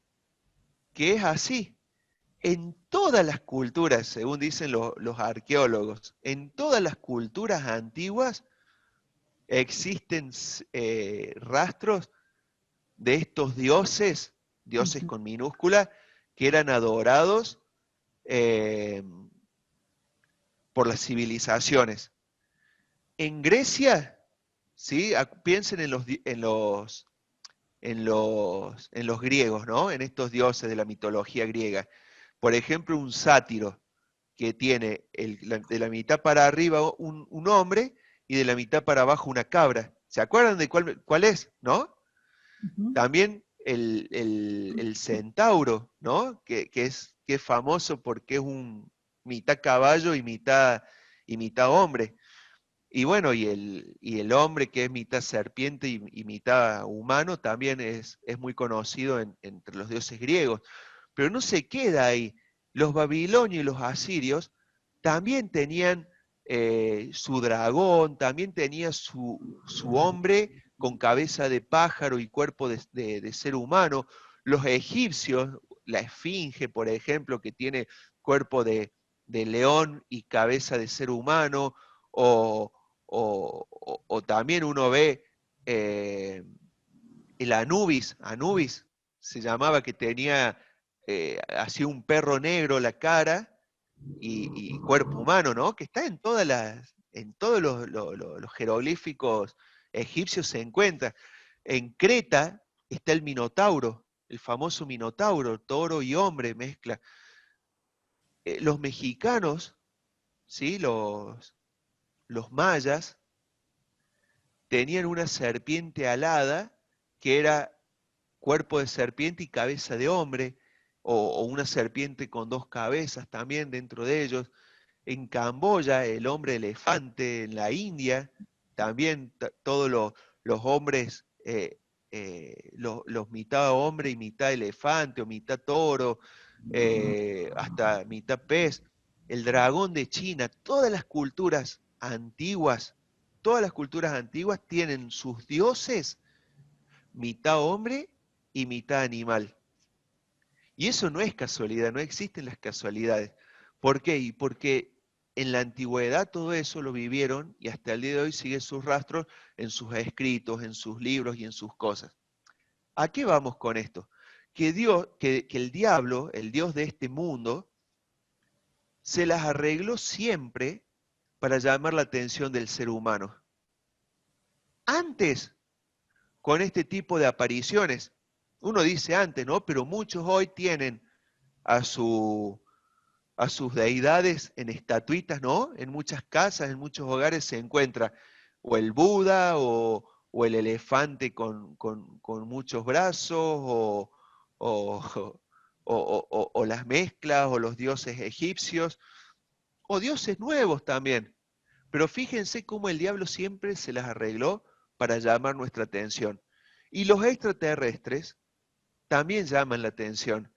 que es así. En todas las culturas, según dicen los arqueólogos, en todas las culturas antiguas existen rastros de estos dioses, dioses con minúscula, que eran adorados por las civilizaciones. En Grecia, ¿sí? Piensen en los griegos, ¿no? En estos dioses de la mitología griega. Por ejemplo, un sátiro que tiene de la mitad para arriba un hombre y de la mitad para abajo una cabra. ¿Se acuerdan de cuál es, no? También el centauro, ¿no? Que es famoso porque es un mitad caballo y mitad hombre. Y bueno, y el hombre que es mitad serpiente y mitad humano también es muy conocido entre los dioses griegos. Pero no se queda ahí. Los babilonios y los asirios también tenían su dragón, también tenía su hombre con cabeza de pájaro y cuerpo de ser humano. Los egipcios, la esfinge, por ejemplo, que tiene cuerpo de león y cabeza de ser humano, o también uno ve el Anubis se llamaba, que tenía así un perro negro la cara y cuerpo humano, ¿no? Que está en todos los jeroglíficos egipcios se encuentra. En Creta está el Minotauro, el famoso Minotauro, toro y hombre mezcla. Los mexicanos, ¿sí? Los mayas tenían una serpiente alada que era cuerpo de serpiente y cabeza de hombre, o una serpiente con 2 cabezas también dentro de ellos. En Camboya, el hombre elefante, en la India, también todos los hombres, los mitad hombre y mitad elefante, o mitad toro, hasta mitad pez, el dragón de China, todas las culturas antiguas tienen sus dioses mitad hombre y mitad animal. Y eso no es casualidad, no existen las casualidades. ¿Por qué? Y porque en la antigüedad todo eso lo vivieron y hasta el día de hoy sigue sus rastros en sus escritos, en sus libros y en sus cosas. ¿A qué vamos con esto? Que el diablo, el Dios de este mundo, se las arregló siempre para llamar la atención del ser humano. Antes, con este tipo de apariciones, uno dice antes, ¿no? Pero muchos hoy tienen a sus deidades en estatuitas, ¿no? En muchas casas, en muchos hogares se encuentra o el Buda o el elefante con muchos brazos o las mezclas o los dioses egipcios o dioses nuevos también. Pero fíjense cómo el diablo siempre se las arregló para llamar nuestra atención. Y los extraterrestres también llaman la atención.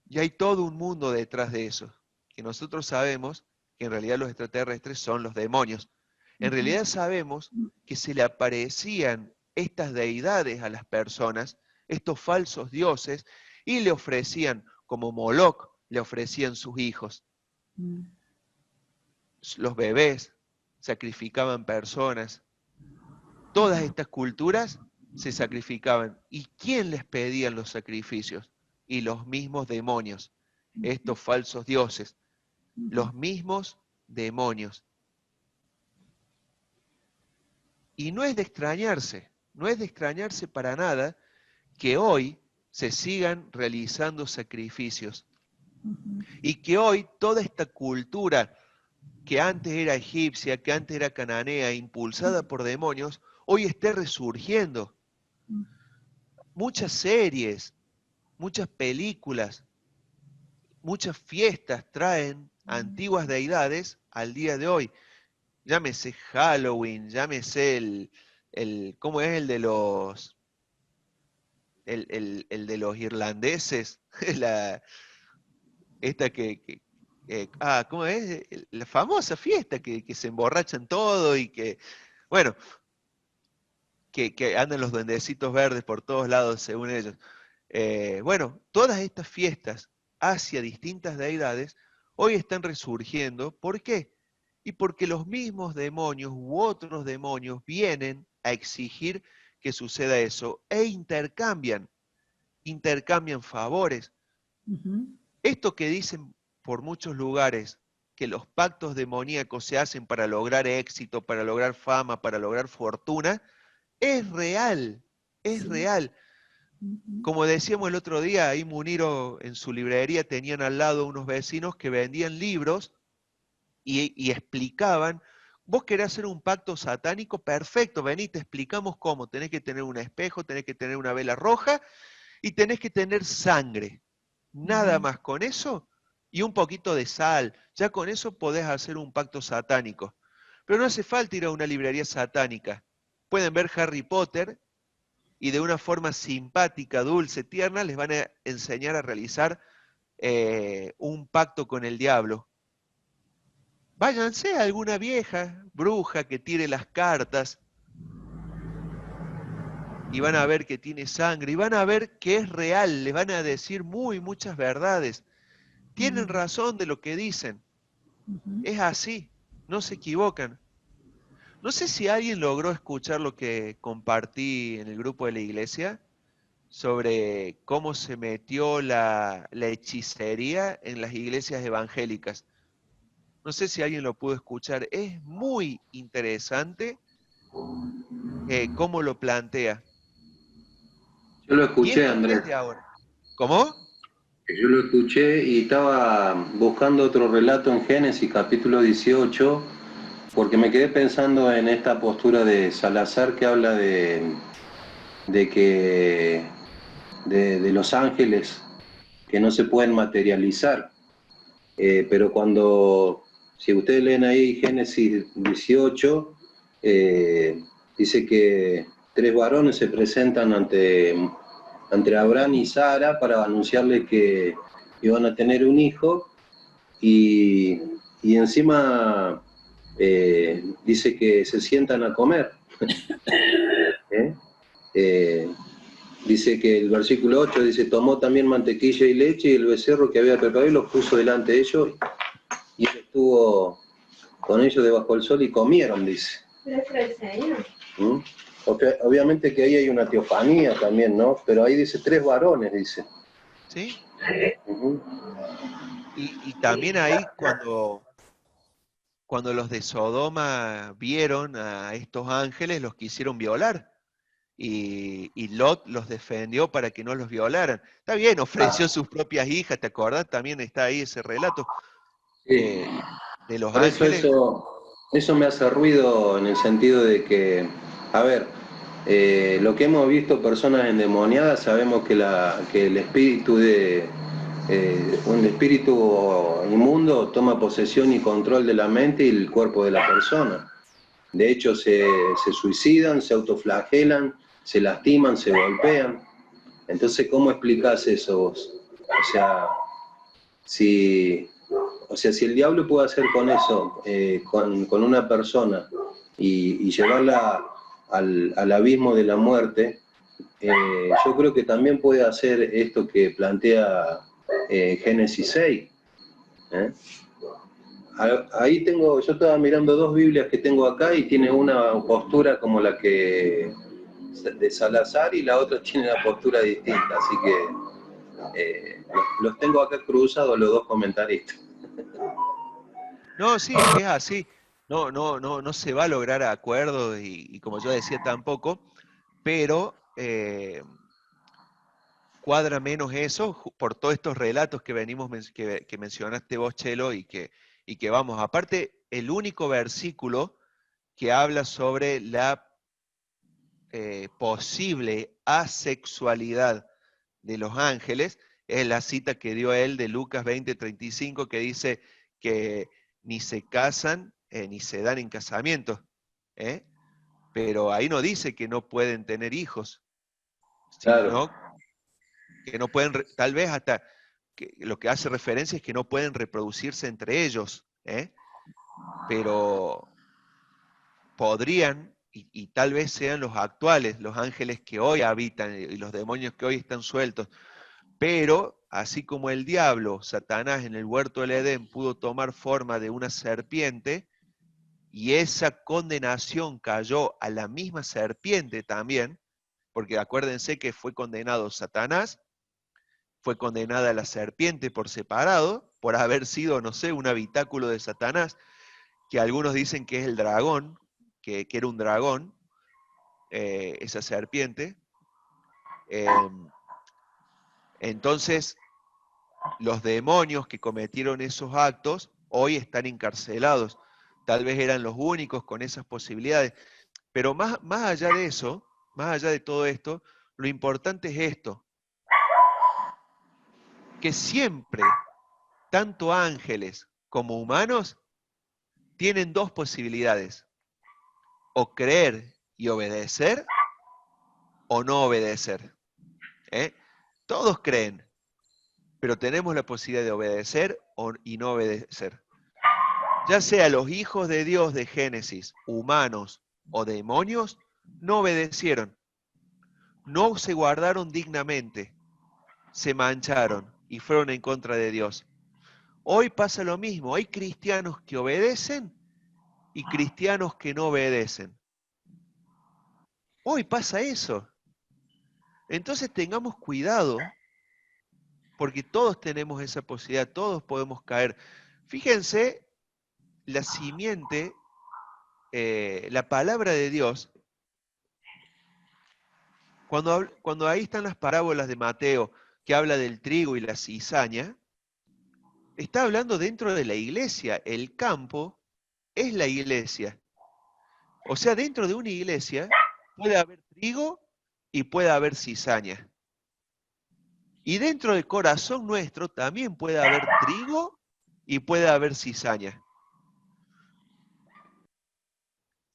Y hay todo un mundo detrás de eso, que nosotros sabemos que en realidad los extraterrestres son los demonios. En realidad sabemos que se le aparecían estas deidades a las personas, estos falsos dioses, y le ofrecían, como Moloch, le ofrecían sus hijos. Los bebés sacrificaban personas. Todas estas culturas se sacrificaban. ¿Y quién les pedía los sacrificios? Y los mismos demonios, estos falsos dioses, los mismos demonios. Y no es de extrañarse para nada que hoy se sigan realizando sacrificios y que hoy toda esta cultura que antes era egipcia, que antes era cananea, impulsada por demonios, hoy esté resurgiendo. Muchas series, muchas películas, muchas fiestas traen antiguas deidades al día de hoy. Llámese Halloween, llámese ¿cómo es el de los irlandeses? ¿Cómo es? La famosa fiesta que se emborrachan todo y que, bueno, que andan los duendecitos verdes por todos lados según ellos. Bueno, todas estas fiestas hacia distintas deidades hoy están resurgiendo. ¿Por qué? Y porque los mismos demonios u otros demonios vienen a exigir que suceda eso e intercambian favores. Esto que dicen por muchos lugares, que los pactos demoníacos se hacen para lograr éxito, para lograr fama, para lograr fortuna, es real, es real. Como decíamos el otro día, ahí Muniro en su librería tenían al lado unos vecinos que vendían libros y explicaban, vos querés hacer un pacto satánico, perfecto, vení, te explicamos cómo, tenés que tener un espejo, tenés que tener una vela roja y tenés que tener sangre. Nada más, con eso y un poquito de sal, ya con eso podés hacer un pacto satánico. Pero no hace falta ir a una librería satánica. Pueden ver Harry Potter y de una forma simpática, dulce, tierna, les van a enseñar a realizar un pacto con el diablo. Váyanse a alguna vieja bruja que tire las cartas y van a ver que tiene sangre y van a ver que es real, les van a decir muchas verdades. Tienen razón de lo que dicen. Es así, no se equivocan. No sé si alguien logró escuchar lo que compartí en el grupo de la iglesia sobre cómo se metió la hechicería en las iglesias evangélicas. No sé si alguien lo pudo escuchar. Es muy interesante cómo lo plantea. Yo lo escuché, Andrés. ¿Cómo? Yo lo escuché y estaba buscando otro relato en Génesis capítulo 18, porque me quedé pensando en esta postura de Salazar que habla de los ángeles que no se pueden materializar. Pero si ustedes leen ahí Génesis 18, dice que tres varones se presentan ante Abraham y Sara para anunciarles que iban a tener un hijo, y encima dice que se sientan a comer. Dice que el versículo 8 dice, tomó también mantequilla y leche y el becerro que había preparado y los puso delante de ellos, y él estuvo con ellos debajo del sol y comieron, dice. ¿Mm? Obviamente que ahí hay una teofanía también, ¿no? Pero ahí dice tres varones, dice. ¿Sí? Uh-huh. Y también ahí cuando los de Sodoma vieron a estos ángeles, los quisieron violar. Y Lot los defendió para que no los violaran. Está bien, ofreció sus propias hijas, ¿te acordás? También está ahí ese relato de los Por eso ángeles. eso me hace ruido en el sentido de que, a ver, lo que hemos visto personas endemoniadas, sabemos que el espíritu un espíritu inmundo toma posesión y control de la mente y el cuerpo de la persona. De hecho, se suicidan, se autoflagelan, se lastiman, se golpean. Entonces, ¿cómo explicás eso vos? O sea, si el diablo puede hacer con eso, con una persona, y llevarla al abismo de la muerte, yo creo que también puede hacer esto que plantea Génesis 6. Ahí yo estaba mirando dos Biblias que tengo acá y tiene una postura como la que de Salazar y la otra tiene una postura distinta, así que los tengo acá cruzados los dos comentaristas. No, sí, es que es así. No se va a lograr acuerdo y como yo decía tampoco, pero cuadra menos eso por todos estos relatos que venimos que mencionaste vos, Chelo, y que vamos. Aparte, el único versículo que habla sobre la posible asexualidad de los ángeles es la cita que dio él de Lucas 20:35, que dice que ni se casan ni se dan en casamiento, pero ahí no dice que no pueden tener hijos, Claro. sino que no pueden, tal vez hasta que lo que hace referencia es que no pueden reproducirse entre ellos, pero podrían, y tal vez sean los actuales, los ángeles que hoy habitan y los demonios que hoy están sueltos, pero así como el diablo, Satanás, en el huerto del Edén pudo tomar forma de una serpiente, y esa condenación cayó a la misma serpiente también, porque acuérdense que fue condenado Satanás, fue condenada la serpiente por separado, por haber sido, no sé, un habitáculo de Satanás, que algunos dicen que es el dragón, que era un dragón, esa serpiente. Entonces, los demonios que cometieron esos actos hoy están encarcelados. Tal vez eran los únicos con esas posibilidades. Pero más allá de eso, más allá de todo esto, lo importante es esto, que siempre, tanto ángeles como humanos, tienen dos posibilidades: o creer y obedecer, o no obedecer. Todos creen, pero tenemos la posibilidad de obedecer y no obedecer. Ya sea los hijos de Dios de Génesis, humanos o demonios, no obedecieron, no se guardaron dignamente, se mancharon y fueron en contra de Dios. Hoy pasa lo mismo, hay cristianos que obedecen y cristianos que no obedecen. Hoy pasa eso. Entonces tengamos cuidado, porque todos tenemos esa posibilidad, todos podemos caer. Fíjense, la simiente, la palabra de Dios, cuando ahí están las parábolas de Mateo, que habla del trigo y la cizaña, está hablando dentro de la iglesia. El campo es la iglesia. O sea, dentro de una iglesia puede haber trigo y puede haber cizaña. Y dentro del corazón nuestro también puede haber trigo y puede haber cizaña.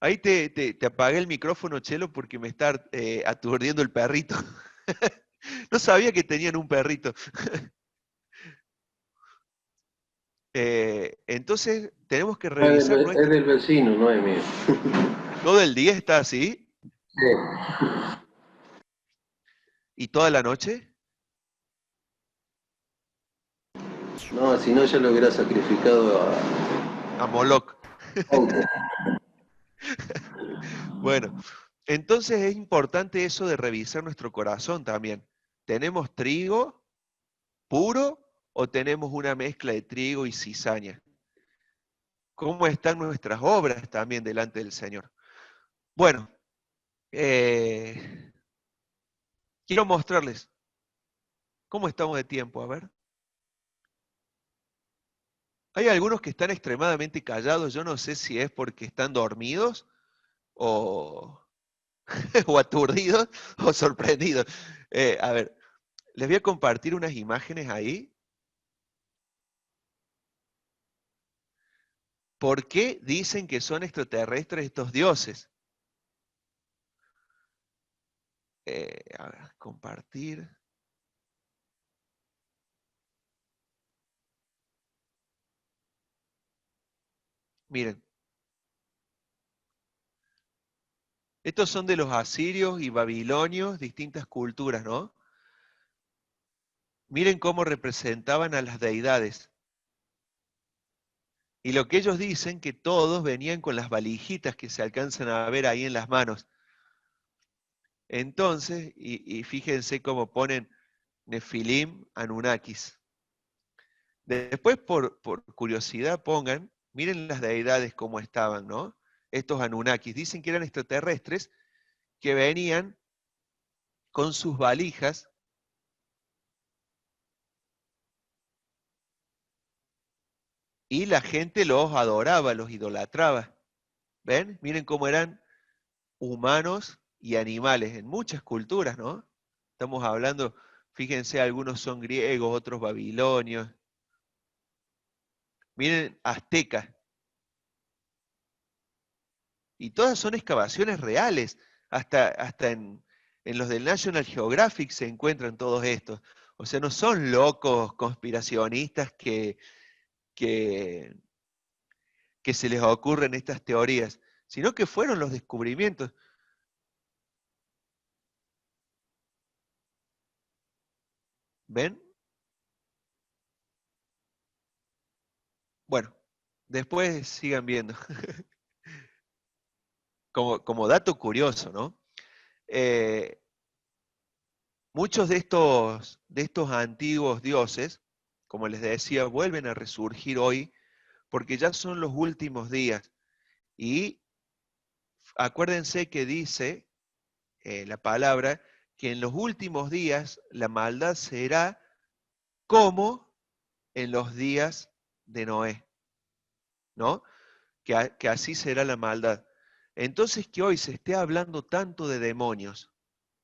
Ahí te apagué el micrófono, Chelo, porque me está aturdiendo el perrito. No sabía que tenían un perrito. Entonces, tenemos que revisar Es del vecino, no es mío. ¿Todo el día está así? Sí. ¿Y toda la noche? No, si no ya lo hubiera sacrificado A Moloch. a... Bueno, entonces es importante eso de revisar nuestro corazón también. ¿Tenemos trigo puro o tenemos una mezcla de trigo y cizaña? ¿Cómo están nuestras obras también delante del Señor? Bueno, quiero mostrarles cómo estamos de tiempo, a ver. Hay algunos que están extremadamente callados, yo no sé si es porque están dormidos o, o aturdidos o sorprendidos. A ver, les voy a compartir unas imágenes ahí. ¿Por qué dicen que son extraterrestres estos dioses? A ver, compartir. Miren, estos son de los asirios y babilonios, distintas culturas, ¿no? Miren cómo representaban a las deidades. Y lo que ellos dicen, que todos venían con las valijitas que se alcanzan a ver ahí en las manos. Entonces, y fíjense cómo ponen Nefilim, Anunnakis. Después, por curiosidad, pongan, miren las deidades cómo estaban, ¿no? Estos Anunnakis. Dicen que eran extraterrestres que venían con sus valijas y la gente los adoraba, los idolatraba. ¿Ven? Miren cómo eran humanos y animales en muchas culturas, ¿no? Estamos hablando, fíjense, algunos son griegos, otros babilonios. Miren, aztecas. Y todas son excavaciones reales. Hasta en los del National Geographic se encuentran todos estos. O sea, no son locos conspiracionistas que se les ocurren estas teorías, sino que fueron los descubrimientos. ¿Ven? Bueno, después sigan viendo. Como dato curioso, ¿no? Muchos de estos antiguos dioses, como les decía, vuelven a resurgir hoy porque ya son los últimos días. Y acuérdense que dice la palabra que en los últimos días la maldad será como en los días de Noé, ¿no? Que así será la maldad. Entonces, que hoy se esté hablando tanto de demonios,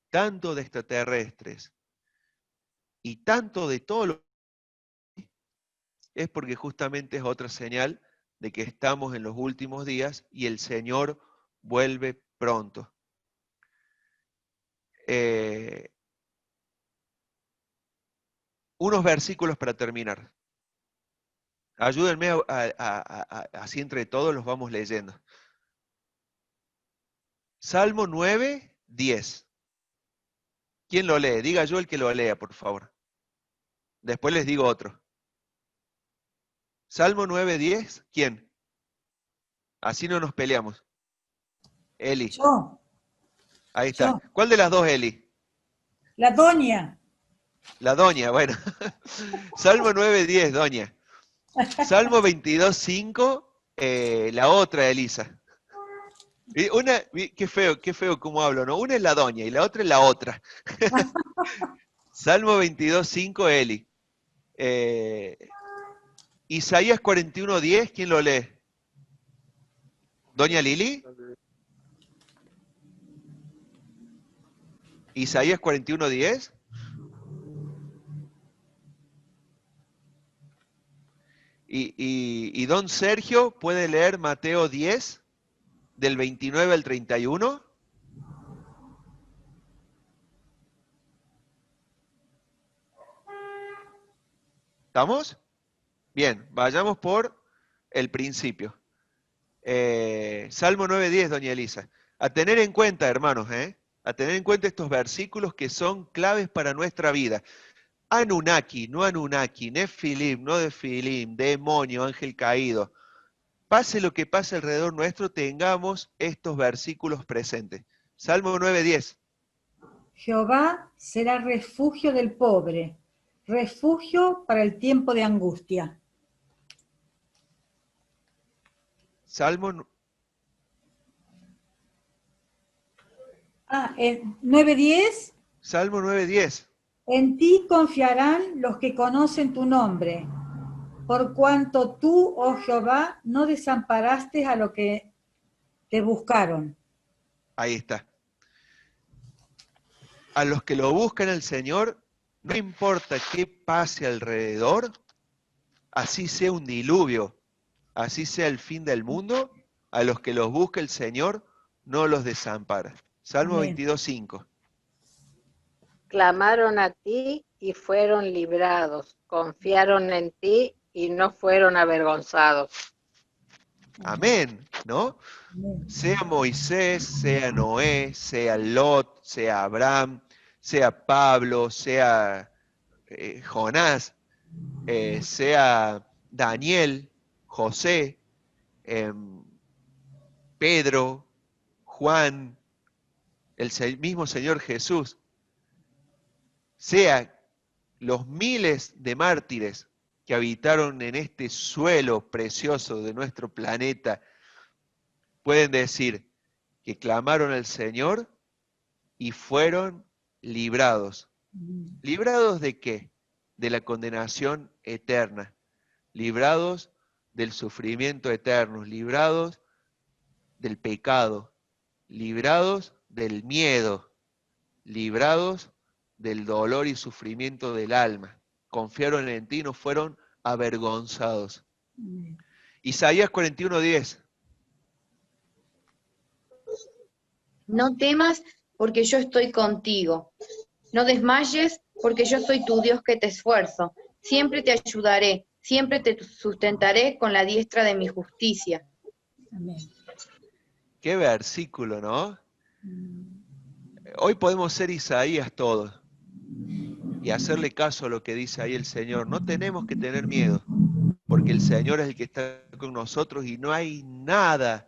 tanto de extraterrestres y tanto de todo lo es porque justamente es otra señal de que estamos en los últimos días y el Señor vuelve pronto. Unos versículos para terminar. Ayúdenme así entre todos los vamos leyendo. Salmo 9, 10. ¿Quién lo lee? Diga yo el que lo lea, por favor. Después les digo otro. Salmo 9, 10. ¿Quién? Así no nos peleamos. Eli. Yo. Ahí está. Yo. ¿Cuál de las dos, Eli? La doña. La doña, bueno. Salmo 9, 10, doña. Salmo 22, 5, la otra, Elisa. Qué feo cómo hablo, ¿no? Una es la doña y la otra es la otra. Salmo 22, 5, Eli. Isaías 41, 10, ¿quién lo lee? ¿Doña Lili? Isaías 41, 10. Y don Sergio puede leer Mateo 10. del 29 al 31. ¿Estamos? Bien, vayamos por el principio. Salmo 9:10, doña Elisa. A tener en cuenta, hermanos, a tener en cuenta estos versículos que son claves para nuestra vida. Anunnaki, no Anunnaki, Nefilim, no Nefilim, demonio, ángel caído. Pase lo que pase alrededor nuestro, tengamos estos versículos presentes. Salmo 9:10. Jehová será refugio del pobre, refugio para el tiempo de angustia. Salmo 9:10. Salmo 9:10. En ti confiarán los que conocen tu nombre, por cuanto tú, oh Jehová, no desamparaste a los que te buscaron. Ahí está. A los que lo buscan al Señor, no importa qué pase alrededor, así sea un diluvio, así sea el fin del mundo, a los que los busca el Señor, no los desampara. Salmo 22:5. Clamaron a ti y fueron librados, confiaron en ti y no fueron avergonzados. Amén, ¿no? Sea Moisés, sea Noé, sea Lot, sea Abraham, sea Pablo, sea Jonás, sea Daniel, José, Pedro, Juan, el mismo Señor Jesús, sea los miles de mártires que habitaron en este suelo precioso de nuestro planeta, pueden decir que clamaron al Señor y fueron librados. ¿Librados de qué? De la condenación eterna, librados del sufrimiento eterno, librados del pecado, librados del miedo, librados del dolor y sufrimiento del alma. Confiaron en ti y no fueron avergonzados. Isaías 41:10. No temas, porque yo estoy contigo. No desmayes, porque yo soy tu Dios que te esfuerzo. Siempre te ayudaré, siempre te sustentaré con la diestra de mi justicia. Amén. Qué versículo, ¿no? Hoy podemos ser Isaías todos y hacerle caso a lo que dice ahí el Señor. No tenemos que tener miedo, porque el Señor es el que está con nosotros y no hay nada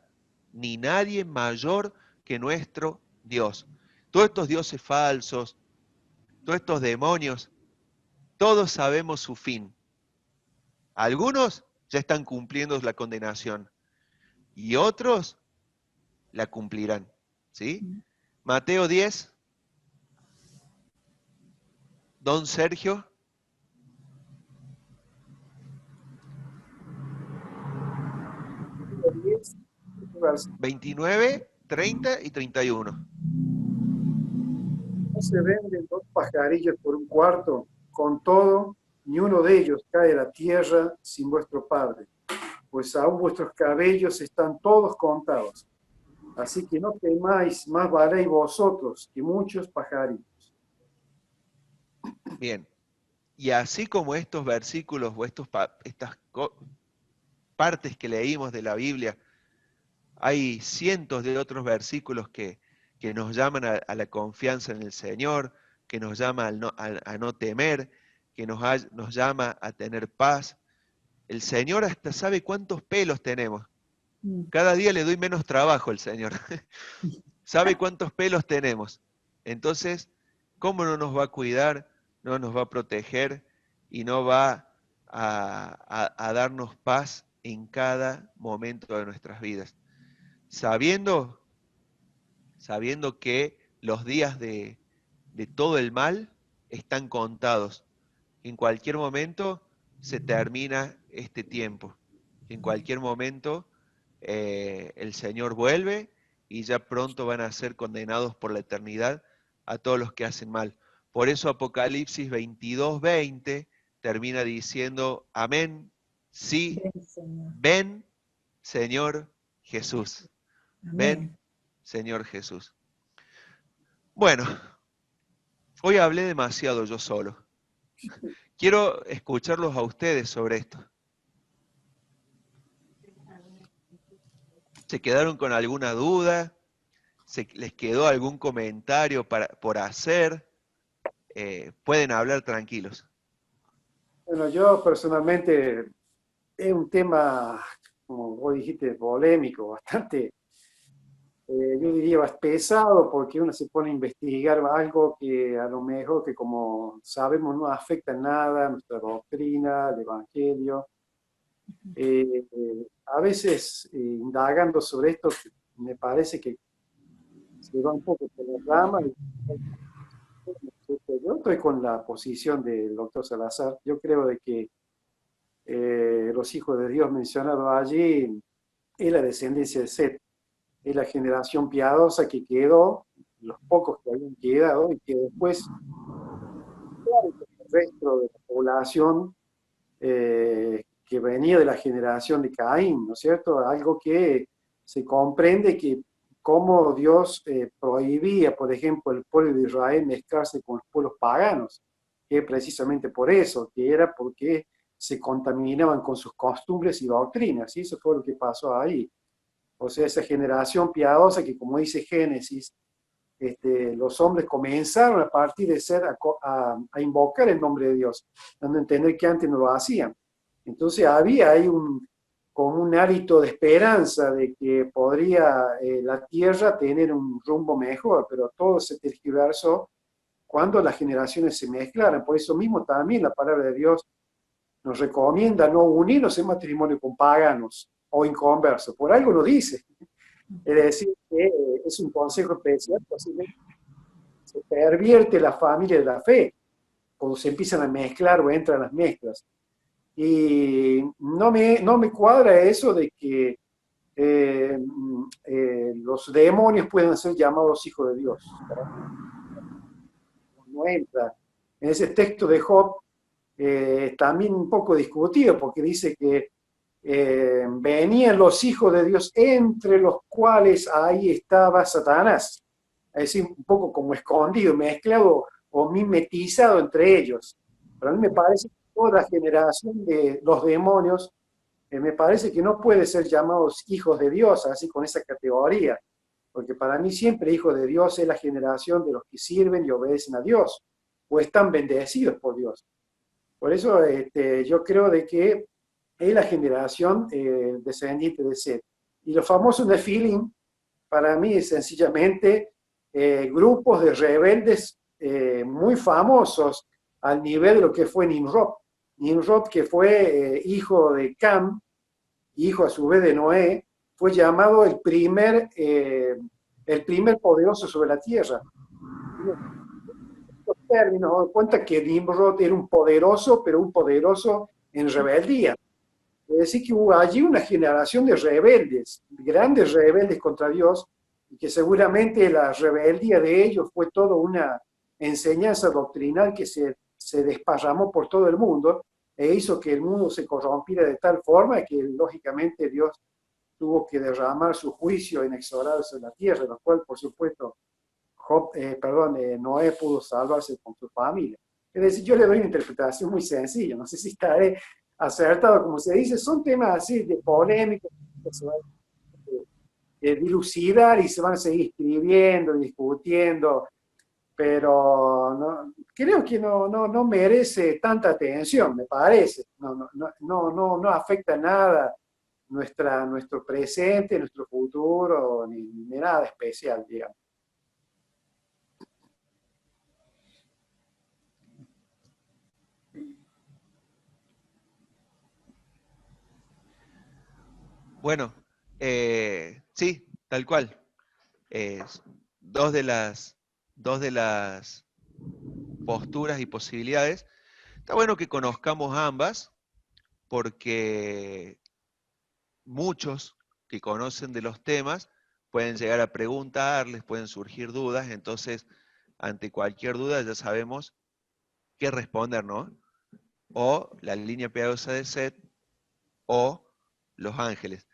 ni nadie mayor que nuestro Dios. Todos estos dioses falsos, todos estos demonios, todos sabemos su fin. Algunos ya están cumpliendo la condenación y otros la cumplirán. ¿Sí? Mateo 10. Don Sergio. 29, 30 y 31. No se venden 2 pajarillos por un cuarto, con todo, ni uno de ellos cae a la tierra sin vuestro Padre, pues aún vuestros cabellos están todos contados. Así que no temáis, más valéis vosotros que muchos pajarillos. Bien, y así como estos versículos o estas partes que leímos de la Biblia, hay cientos de otros versículos que nos llaman a la confianza en el Señor, que nos llama a no temer, que nos llama a tener paz. El Señor hasta sabe cuántos pelos tenemos. Cada día le doy menos trabajo al Señor. Sabe cuántos pelos tenemos. Entonces, ¿cómo no nos va a cuidar? No nos va a proteger y no va a darnos paz en cada momento de nuestras vidas. Sabiendo que los días de todo el mal están contados. En cualquier momento se termina este tiempo. En cualquier momento el Señor vuelve y ya pronto van a ser condenados por la eternidad a todos los que hacen mal. Por eso Apocalipsis 22:20 termina diciendo, amén, sí, ven, Señor Jesús. Ven, Señor Jesús. Bueno, hoy hablé demasiado yo solo. Quiero escucharlos a ustedes sobre esto. ¿Se quedaron con alguna duda? ¿Les quedó algún comentario por hacer? Pueden hablar tranquilos. Bueno, yo personalmente es un tema, como vos dijiste, polémico, bastante, yo diría pesado, porque uno se pone a investigar algo que a lo mejor, que como sabemos, no afecta en nada a nuestra doctrina, el Evangelio. A veces, indagando sobre esto, me parece que se va un poco por la rama. Yo estoy con la posición del doctor Salazar. Yo creo de que los hijos de Dios mencionados allí es la descendencia de Set, es la generación piadosa que quedó, los pocos que habían quedado, y que después el resto de la población que venía de la generación de Caín, ¿no es cierto? Algo que se comprende que cómo Dios prohibía, por ejemplo, el pueblo de Israel mezclarse con los pueblos paganos, que precisamente por eso, que era porque se contaminaban con sus costumbres y doctrinas, y eso fue lo que pasó ahí. O sea, esa generación piadosa que, como dice Génesis, los hombres comenzaron a partir de ser a invocar el nombre de Dios, dando a entender que antes no lo hacían. Entonces había ahí como un hálito de esperanza de que podría la tierra tener un rumbo mejor, pero todo se tergiversó cuando las generaciones se mezclaran. Por eso mismo también la palabra de Dios nos recomienda no unirnos en matrimonio con paganos o inconversos. Por algo lo dice. Es decir, que es un consejo especial, posiblemente se pervierte la familia de la fe cuando se empiezan a mezclar o entran las mezclas. Y no me cuadra eso de que los demonios puedan ser llamados hijos de Dios. No entra. En ese texto de Job también un poco discutido, porque dice que venían los hijos de Dios, entre los cuales ahí estaba Satanás. Es decir, un poco como escondido, mezclado o mimetizado entre ellos. Pero a mí me parece que toda la generación de los demonios, me parece que no puede ser llamados hijos de Dios, así con esa categoría. Porque para mí siempre hijo de Dios es la generación de los que sirven y obedecen a Dios, o están bendecidos por Dios. Por eso yo creo de que es la generación descendiente de Set. Y los famosos Nefilim, para mí es sencillamente grupos de rebeldes muy famosos al nivel de lo que fue Nimrod. Nimrod, que fue hijo de Cam, hijo a su vez de Noé, fue llamado el primer poderoso sobre la tierra. En términos, nos cuenta que Nimrod era un poderoso, pero un poderoso en rebeldía. Es decir, que hubo allí una generación de rebeldes, grandes rebeldes contra Dios, y que seguramente la rebeldía de ellos fue toda una enseñanza doctrinal que se desparramó por todo el mundo e hizo que el mundo se corrompiera de tal forma que lógicamente Dios tuvo que derramar su juicio inexorable sobre la tierra, lo cual, por supuesto, Noé pudo salvarse con su familia. Es decir, yo le doy una interpretación muy sencilla, no sé si estaré acertado, como se dice, son temas así de polémicos, que se van a dilucidar y se van a seguir escribiendo y discutiendo, pero creo que no merece tanta atención, me parece, no afecta nada nuestro presente, nuestro futuro, ni nada especial, digamos. Bueno, sí, tal cual. Dos de las posturas y posibilidades. Está bueno que conozcamos ambas, porque muchos que conocen de los temas pueden llegar a preguntarles, pueden surgir dudas, entonces ante cualquier duda ya sabemos qué responder, ¿no? O la línea piadosa de Set o los ángeles.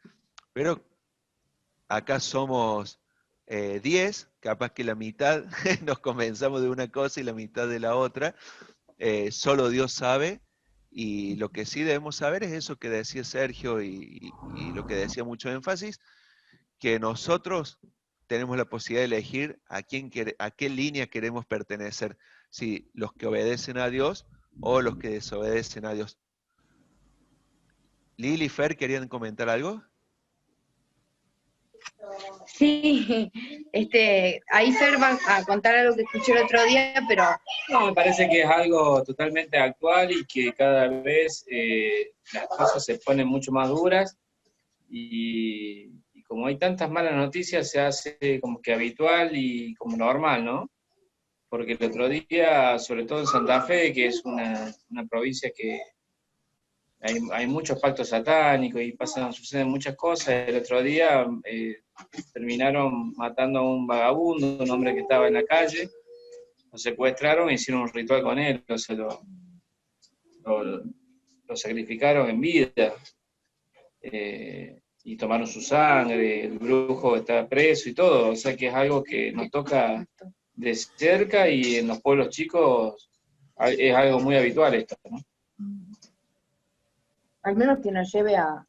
Pero acá somos 10, capaz que la mitad nos convencemos de una cosa y la mitad de la otra. Solo Dios sabe, y lo que sí debemos saber es eso que decía Sergio y lo que decía mucho énfasis, que nosotros tenemos la posibilidad de elegir a qué línea queremos pertenecer, si los que obedecen a Dios o los que desobedecen a Dios. Lili y Fer, ¿querían comentar algo? Sí, ahí Fer va a contar algo que escuché el otro día, pero No, me parece que es algo totalmente actual y que cada vez las cosas se ponen mucho más duras y como hay tantas malas noticias se hace como que habitual y como normal, ¿no? Porque el otro día, sobre todo en Santa Fe, que es una provincia que hay muchos pactos satánicos y suceden muchas cosas, el otro día terminaron matando a un vagabundo, un hombre que estaba en la calle, lo secuestraron e hicieron un ritual con él, o sea, lo sacrificaron en vida, y tomaron su sangre, el brujo está preso y todo, o sea que es algo que nos toca de cerca y en los pueblos chicos es algo muy habitual esto, ¿no? al menos que nos lleve a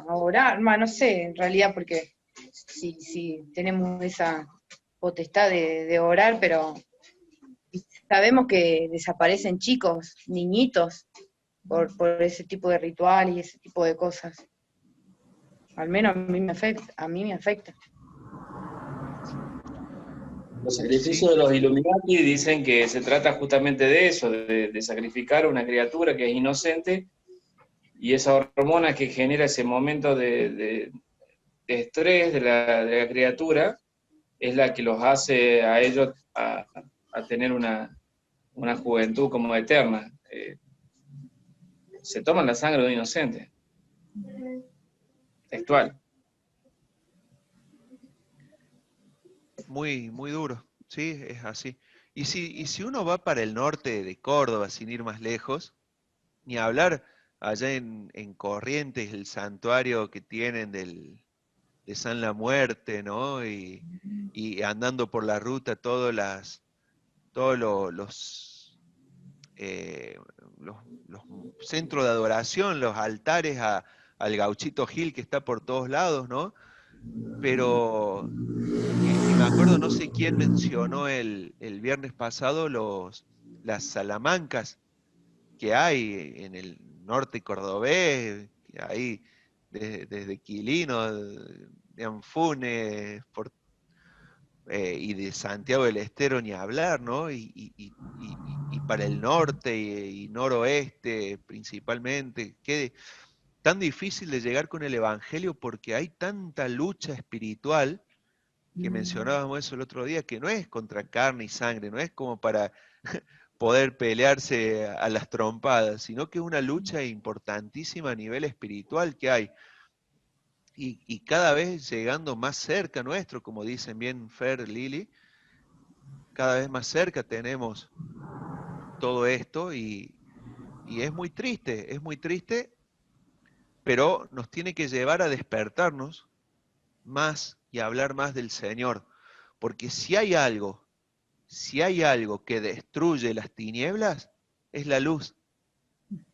orar, no sé, en realidad, porque si tenemos esa potestad de orar, pero sabemos que desaparecen chicos, niñitos, por ese tipo de ritual y ese tipo de cosas. Al menos a mí me afecta. Los sacrificios de los Illuminati dicen que se trata justamente de eso, de sacrificar a una criatura que es inocente, y esa hormona que genera ese momento de estrés de la criatura es la que los hace a ellos a tener una juventud como eterna. Se toman la sangre de un inocente. Textual. Muy, muy duro, sí, es así. Y si uno va para el norte de Córdoba, sin ir más lejos, ni hablar allá en Corrientes, el santuario que tienen de San La Muerte, ¿no? Y andando por la ruta todos los centros de adoración, los altares al Gauchito Gil que está por todos lados, ¿no? Pero y me acuerdo, no sé quién mencionó el viernes pasado las salamancas que hay en el norte cordobés, que hay desde Quilino, de Anfunes, y de Santiago del Estero ni hablar, ¿no? Y para el norte y noroeste principalmente, que tan difícil de llegar con el Evangelio porque hay tanta lucha espiritual, que mencionábamos eso el otro día, que no es contra carne y sangre, no es como para poder pelearse a las trompadas, sino que es una lucha importantísima a nivel espiritual que hay. Y cada vez llegando más cerca nuestro, como dicen bien Fer, Lili, cada vez más cerca tenemos todo esto y es muy triste, pero nos tiene que llevar a despertarnos más y a hablar más del Señor, porque si hay algo que destruye las tinieblas, es la luz.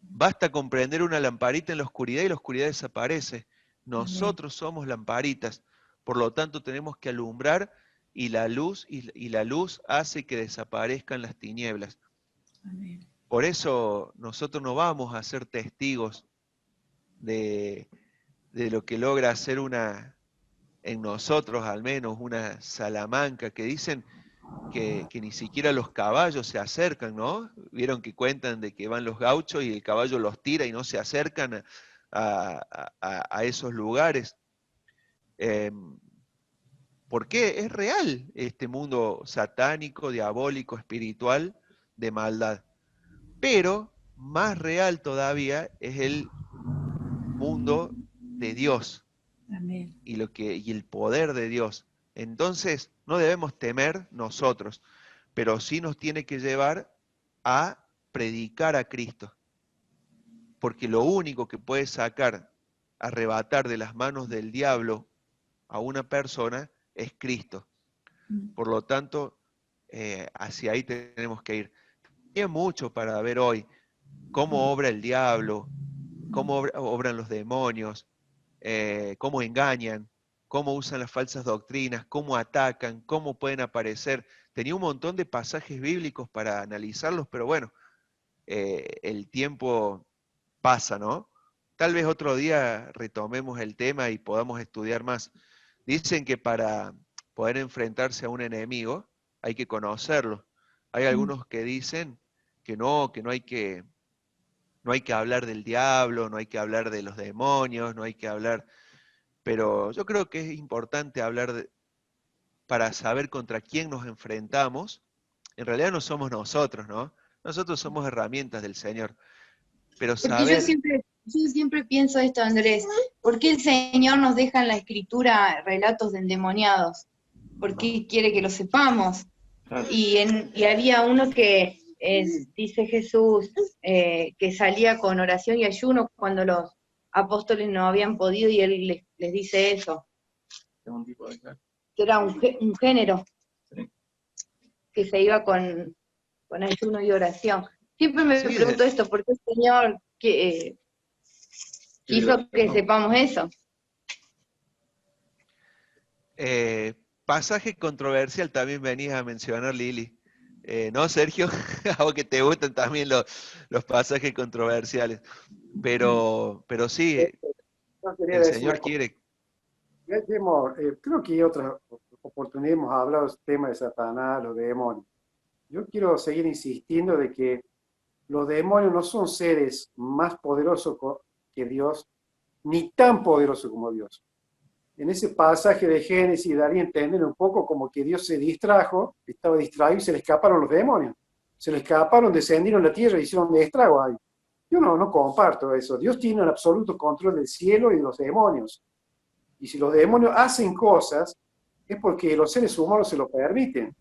Basta con prender una lamparita en la oscuridad y la oscuridad desaparece. Nosotros somos lamparitas, por lo tanto tenemos que alumbrar y la luz hace que desaparezcan las tinieblas. Amén. Por eso nosotros no vamos a ser testigos de lo que logra hacer en nosotros al menos, una salamanca, que dicen que ni siquiera los caballos se acercan, ¿no? Vieron que cuentan de que van los gauchos y el caballo los tira y no se acercan a esos lugares. Porque es real este mundo satánico, diabólico, espiritual, de maldad. Pero más real todavía es el mundo de Dios. Amén. Y el poder de Dios. Entonces, no debemos temer nosotros, pero sí nos tiene que llevar a predicar a Cristo. Porque lo único que puede arrebatar de las manos del diablo a una persona es Cristo. Por lo tanto, hacia ahí tenemos que ir. Hay mucho para ver hoy, cómo obra el diablo, cómo obran los demonios, cómo engañan, cómo usan las falsas doctrinas, cómo atacan, cómo pueden aparecer. Tenía un montón de pasajes bíblicos para analizarlos, pero bueno, el tiempo pasa, ¿no? Tal vez otro día retomemos el tema y podamos estudiar más. Dicen que para poder enfrentarse a un enemigo hay que conocerlo. Hay algunos que dicen que no hay que hablar del diablo, no hay que hablar de los demonios, no hay que hablar, pero yo creo que es importante hablar para saber contra quién nos enfrentamos. En realidad no somos nosotros, ¿no? Nosotros somos herramientas del Señor, pero Porque saber... yo siempre pienso esto, Andrés, ¿por qué el Señor nos deja en la Escritura relatos de endemoniados? ¿Por qué quiere que lo sepamos? Y había uno que dice Jesús que salía con oración y ayuno cuando los apóstoles no habían podido y él les dice eso. Que era un género que se iba con ayuno y oración. Siempre me pregunto esto, ¿por qué el Señor quiso que sepamos eso? Pasaje controversial también venías a mencionar, Lili. ¿No, Sergio? A vos que te gustan también los pasajes controversiales. Pero sí, el Señor quiere. Creo que otra oportunidad hemos hablado del tema de Satanás, los demonios. Yo quiero seguir insistiendo de que los demonios no son seres más poderosos que Dios, ni tan poderosos como Dios. En ese pasaje de Génesis daría a entender un poco como que Dios se distrajo, estaba distraído y se le escaparon los demonios. Se le escaparon, descendieron a la tierra y hicieron un estrago ahí. Yo no comparto eso. Dios tiene el absoluto control del cielo y de los demonios. Y si los demonios hacen cosas, es porque los seres humanos se lo permiten.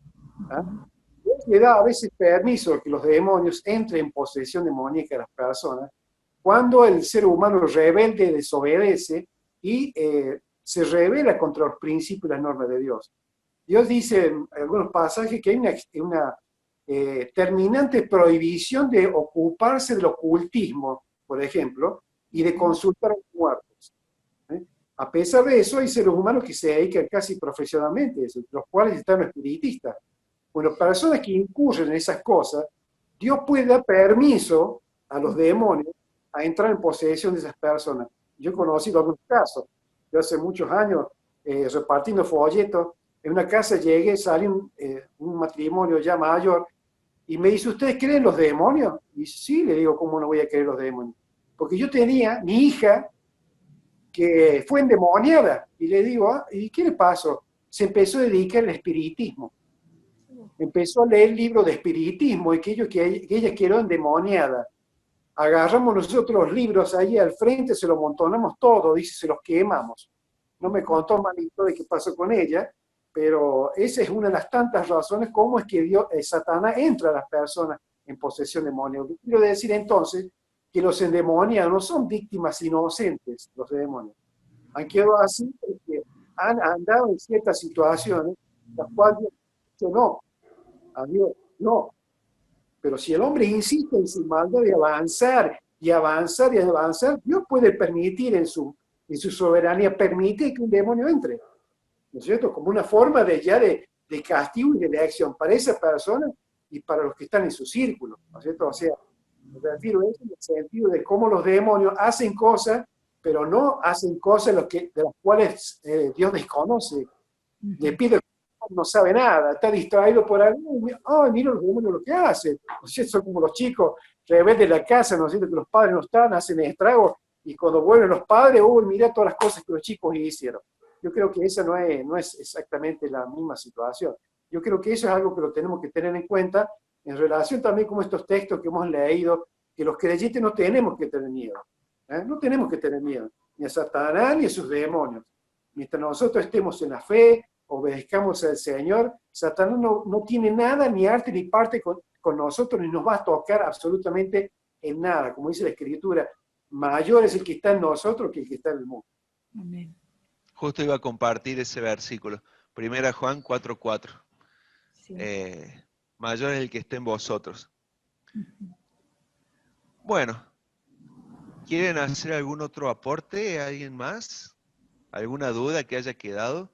Dios le da a veces permiso a que los demonios entren en posesión demoníaca de las personas, cuando el ser humano rebelde desobedece y se rebela contra los principios y las normas de Dios. Dios dice en algunos pasajes que hay una terminante prohibición de ocuparse del ocultismo, por ejemplo, y de consultar a los muertos. A pesar de eso, hay seres humanos que se dedican casi profesionalmente, entre los cuales están los espiritistas. Bueno, personas que incurren en esas cosas, Dios puede dar permiso a los demonios a entrar en posesión de esas personas. Yo he conocido algunos casos. Yo hace muchos años, repartiendo folletos, en una casa llegué, salí un matrimonio ya mayor, y me dice, ¿ustedes creen los demonios? Y sí, le digo, ¿cómo no voy a creer los demonios? Porque yo tenía mi hija que fue endemoniada, y le digo, ¿y qué le pasó? Se empezó a dedicar al espiritismo. Empezó a leer libros de espiritismo, y que ella quedó endemoniada. Agarramos nosotros los libros ahí al frente, se los montonamos todos, dice, se los quemamos. No me contó malito de qué pasó con ella, pero esa es una de las tantas razones cómo es que Satanás entra a las personas en posesión demoníaca. Quiero decir entonces que los endemoniados no son víctimas inocentes, los demonios. Han quedado así porque han andado en ciertas situaciones, las cuales yo no, a Dios no. Pero si el hombre insiste en su maldad de avanzar y avanzar y avanzar, Dios puede permitir en su soberanía, permite que un demonio entre, ¿no es cierto? Como una forma de castigo y de elección para esa persona y para los que están en su círculo, ¿no es cierto? O sea, me refiero a eso en el sentido de cómo los demonios hacen cosas, pero no hacen cosas de las cuales Dios desconoce. Le pide, no sabe nada, está distraído por algo, ¡ay, mira los demonios lo que hacen! ¿No es cierto? Son como los chicos rebeldes de la casa, ¿no es cierto? Que los padres no están, hacen estragos, y cuando vuelven los padres, mira todas las cosas que los chicos hicieron. Yo creo que esa no es exactamente la misma situación. Yo creo que eso es algo que lo tenemos que tener en cuenta en relación también con estos textos que hemos leído, que los creyentes no tenemos que tener miedo. No tenemos que tener miedo, ni a Satanás ni a sus demonios. Mientras nosotros estemos en la fe, obedezcamos al Señor, Satanás no tiene nada, ni arte, ni parte con nosotros, ni nos va a tocar absolutamente en nada. Como dice la Escritura, mayor es el que está en nosotros que el que está en el mundo. Amén. Justo iba a compartir ese versículo. 1 Juan 4:4. Sí. Mayor es el que esté en vosotros. Bueno, ¿quieren hacer algún otro aporte? ¿Alguien más? ¿Alguna duda que haya quedado?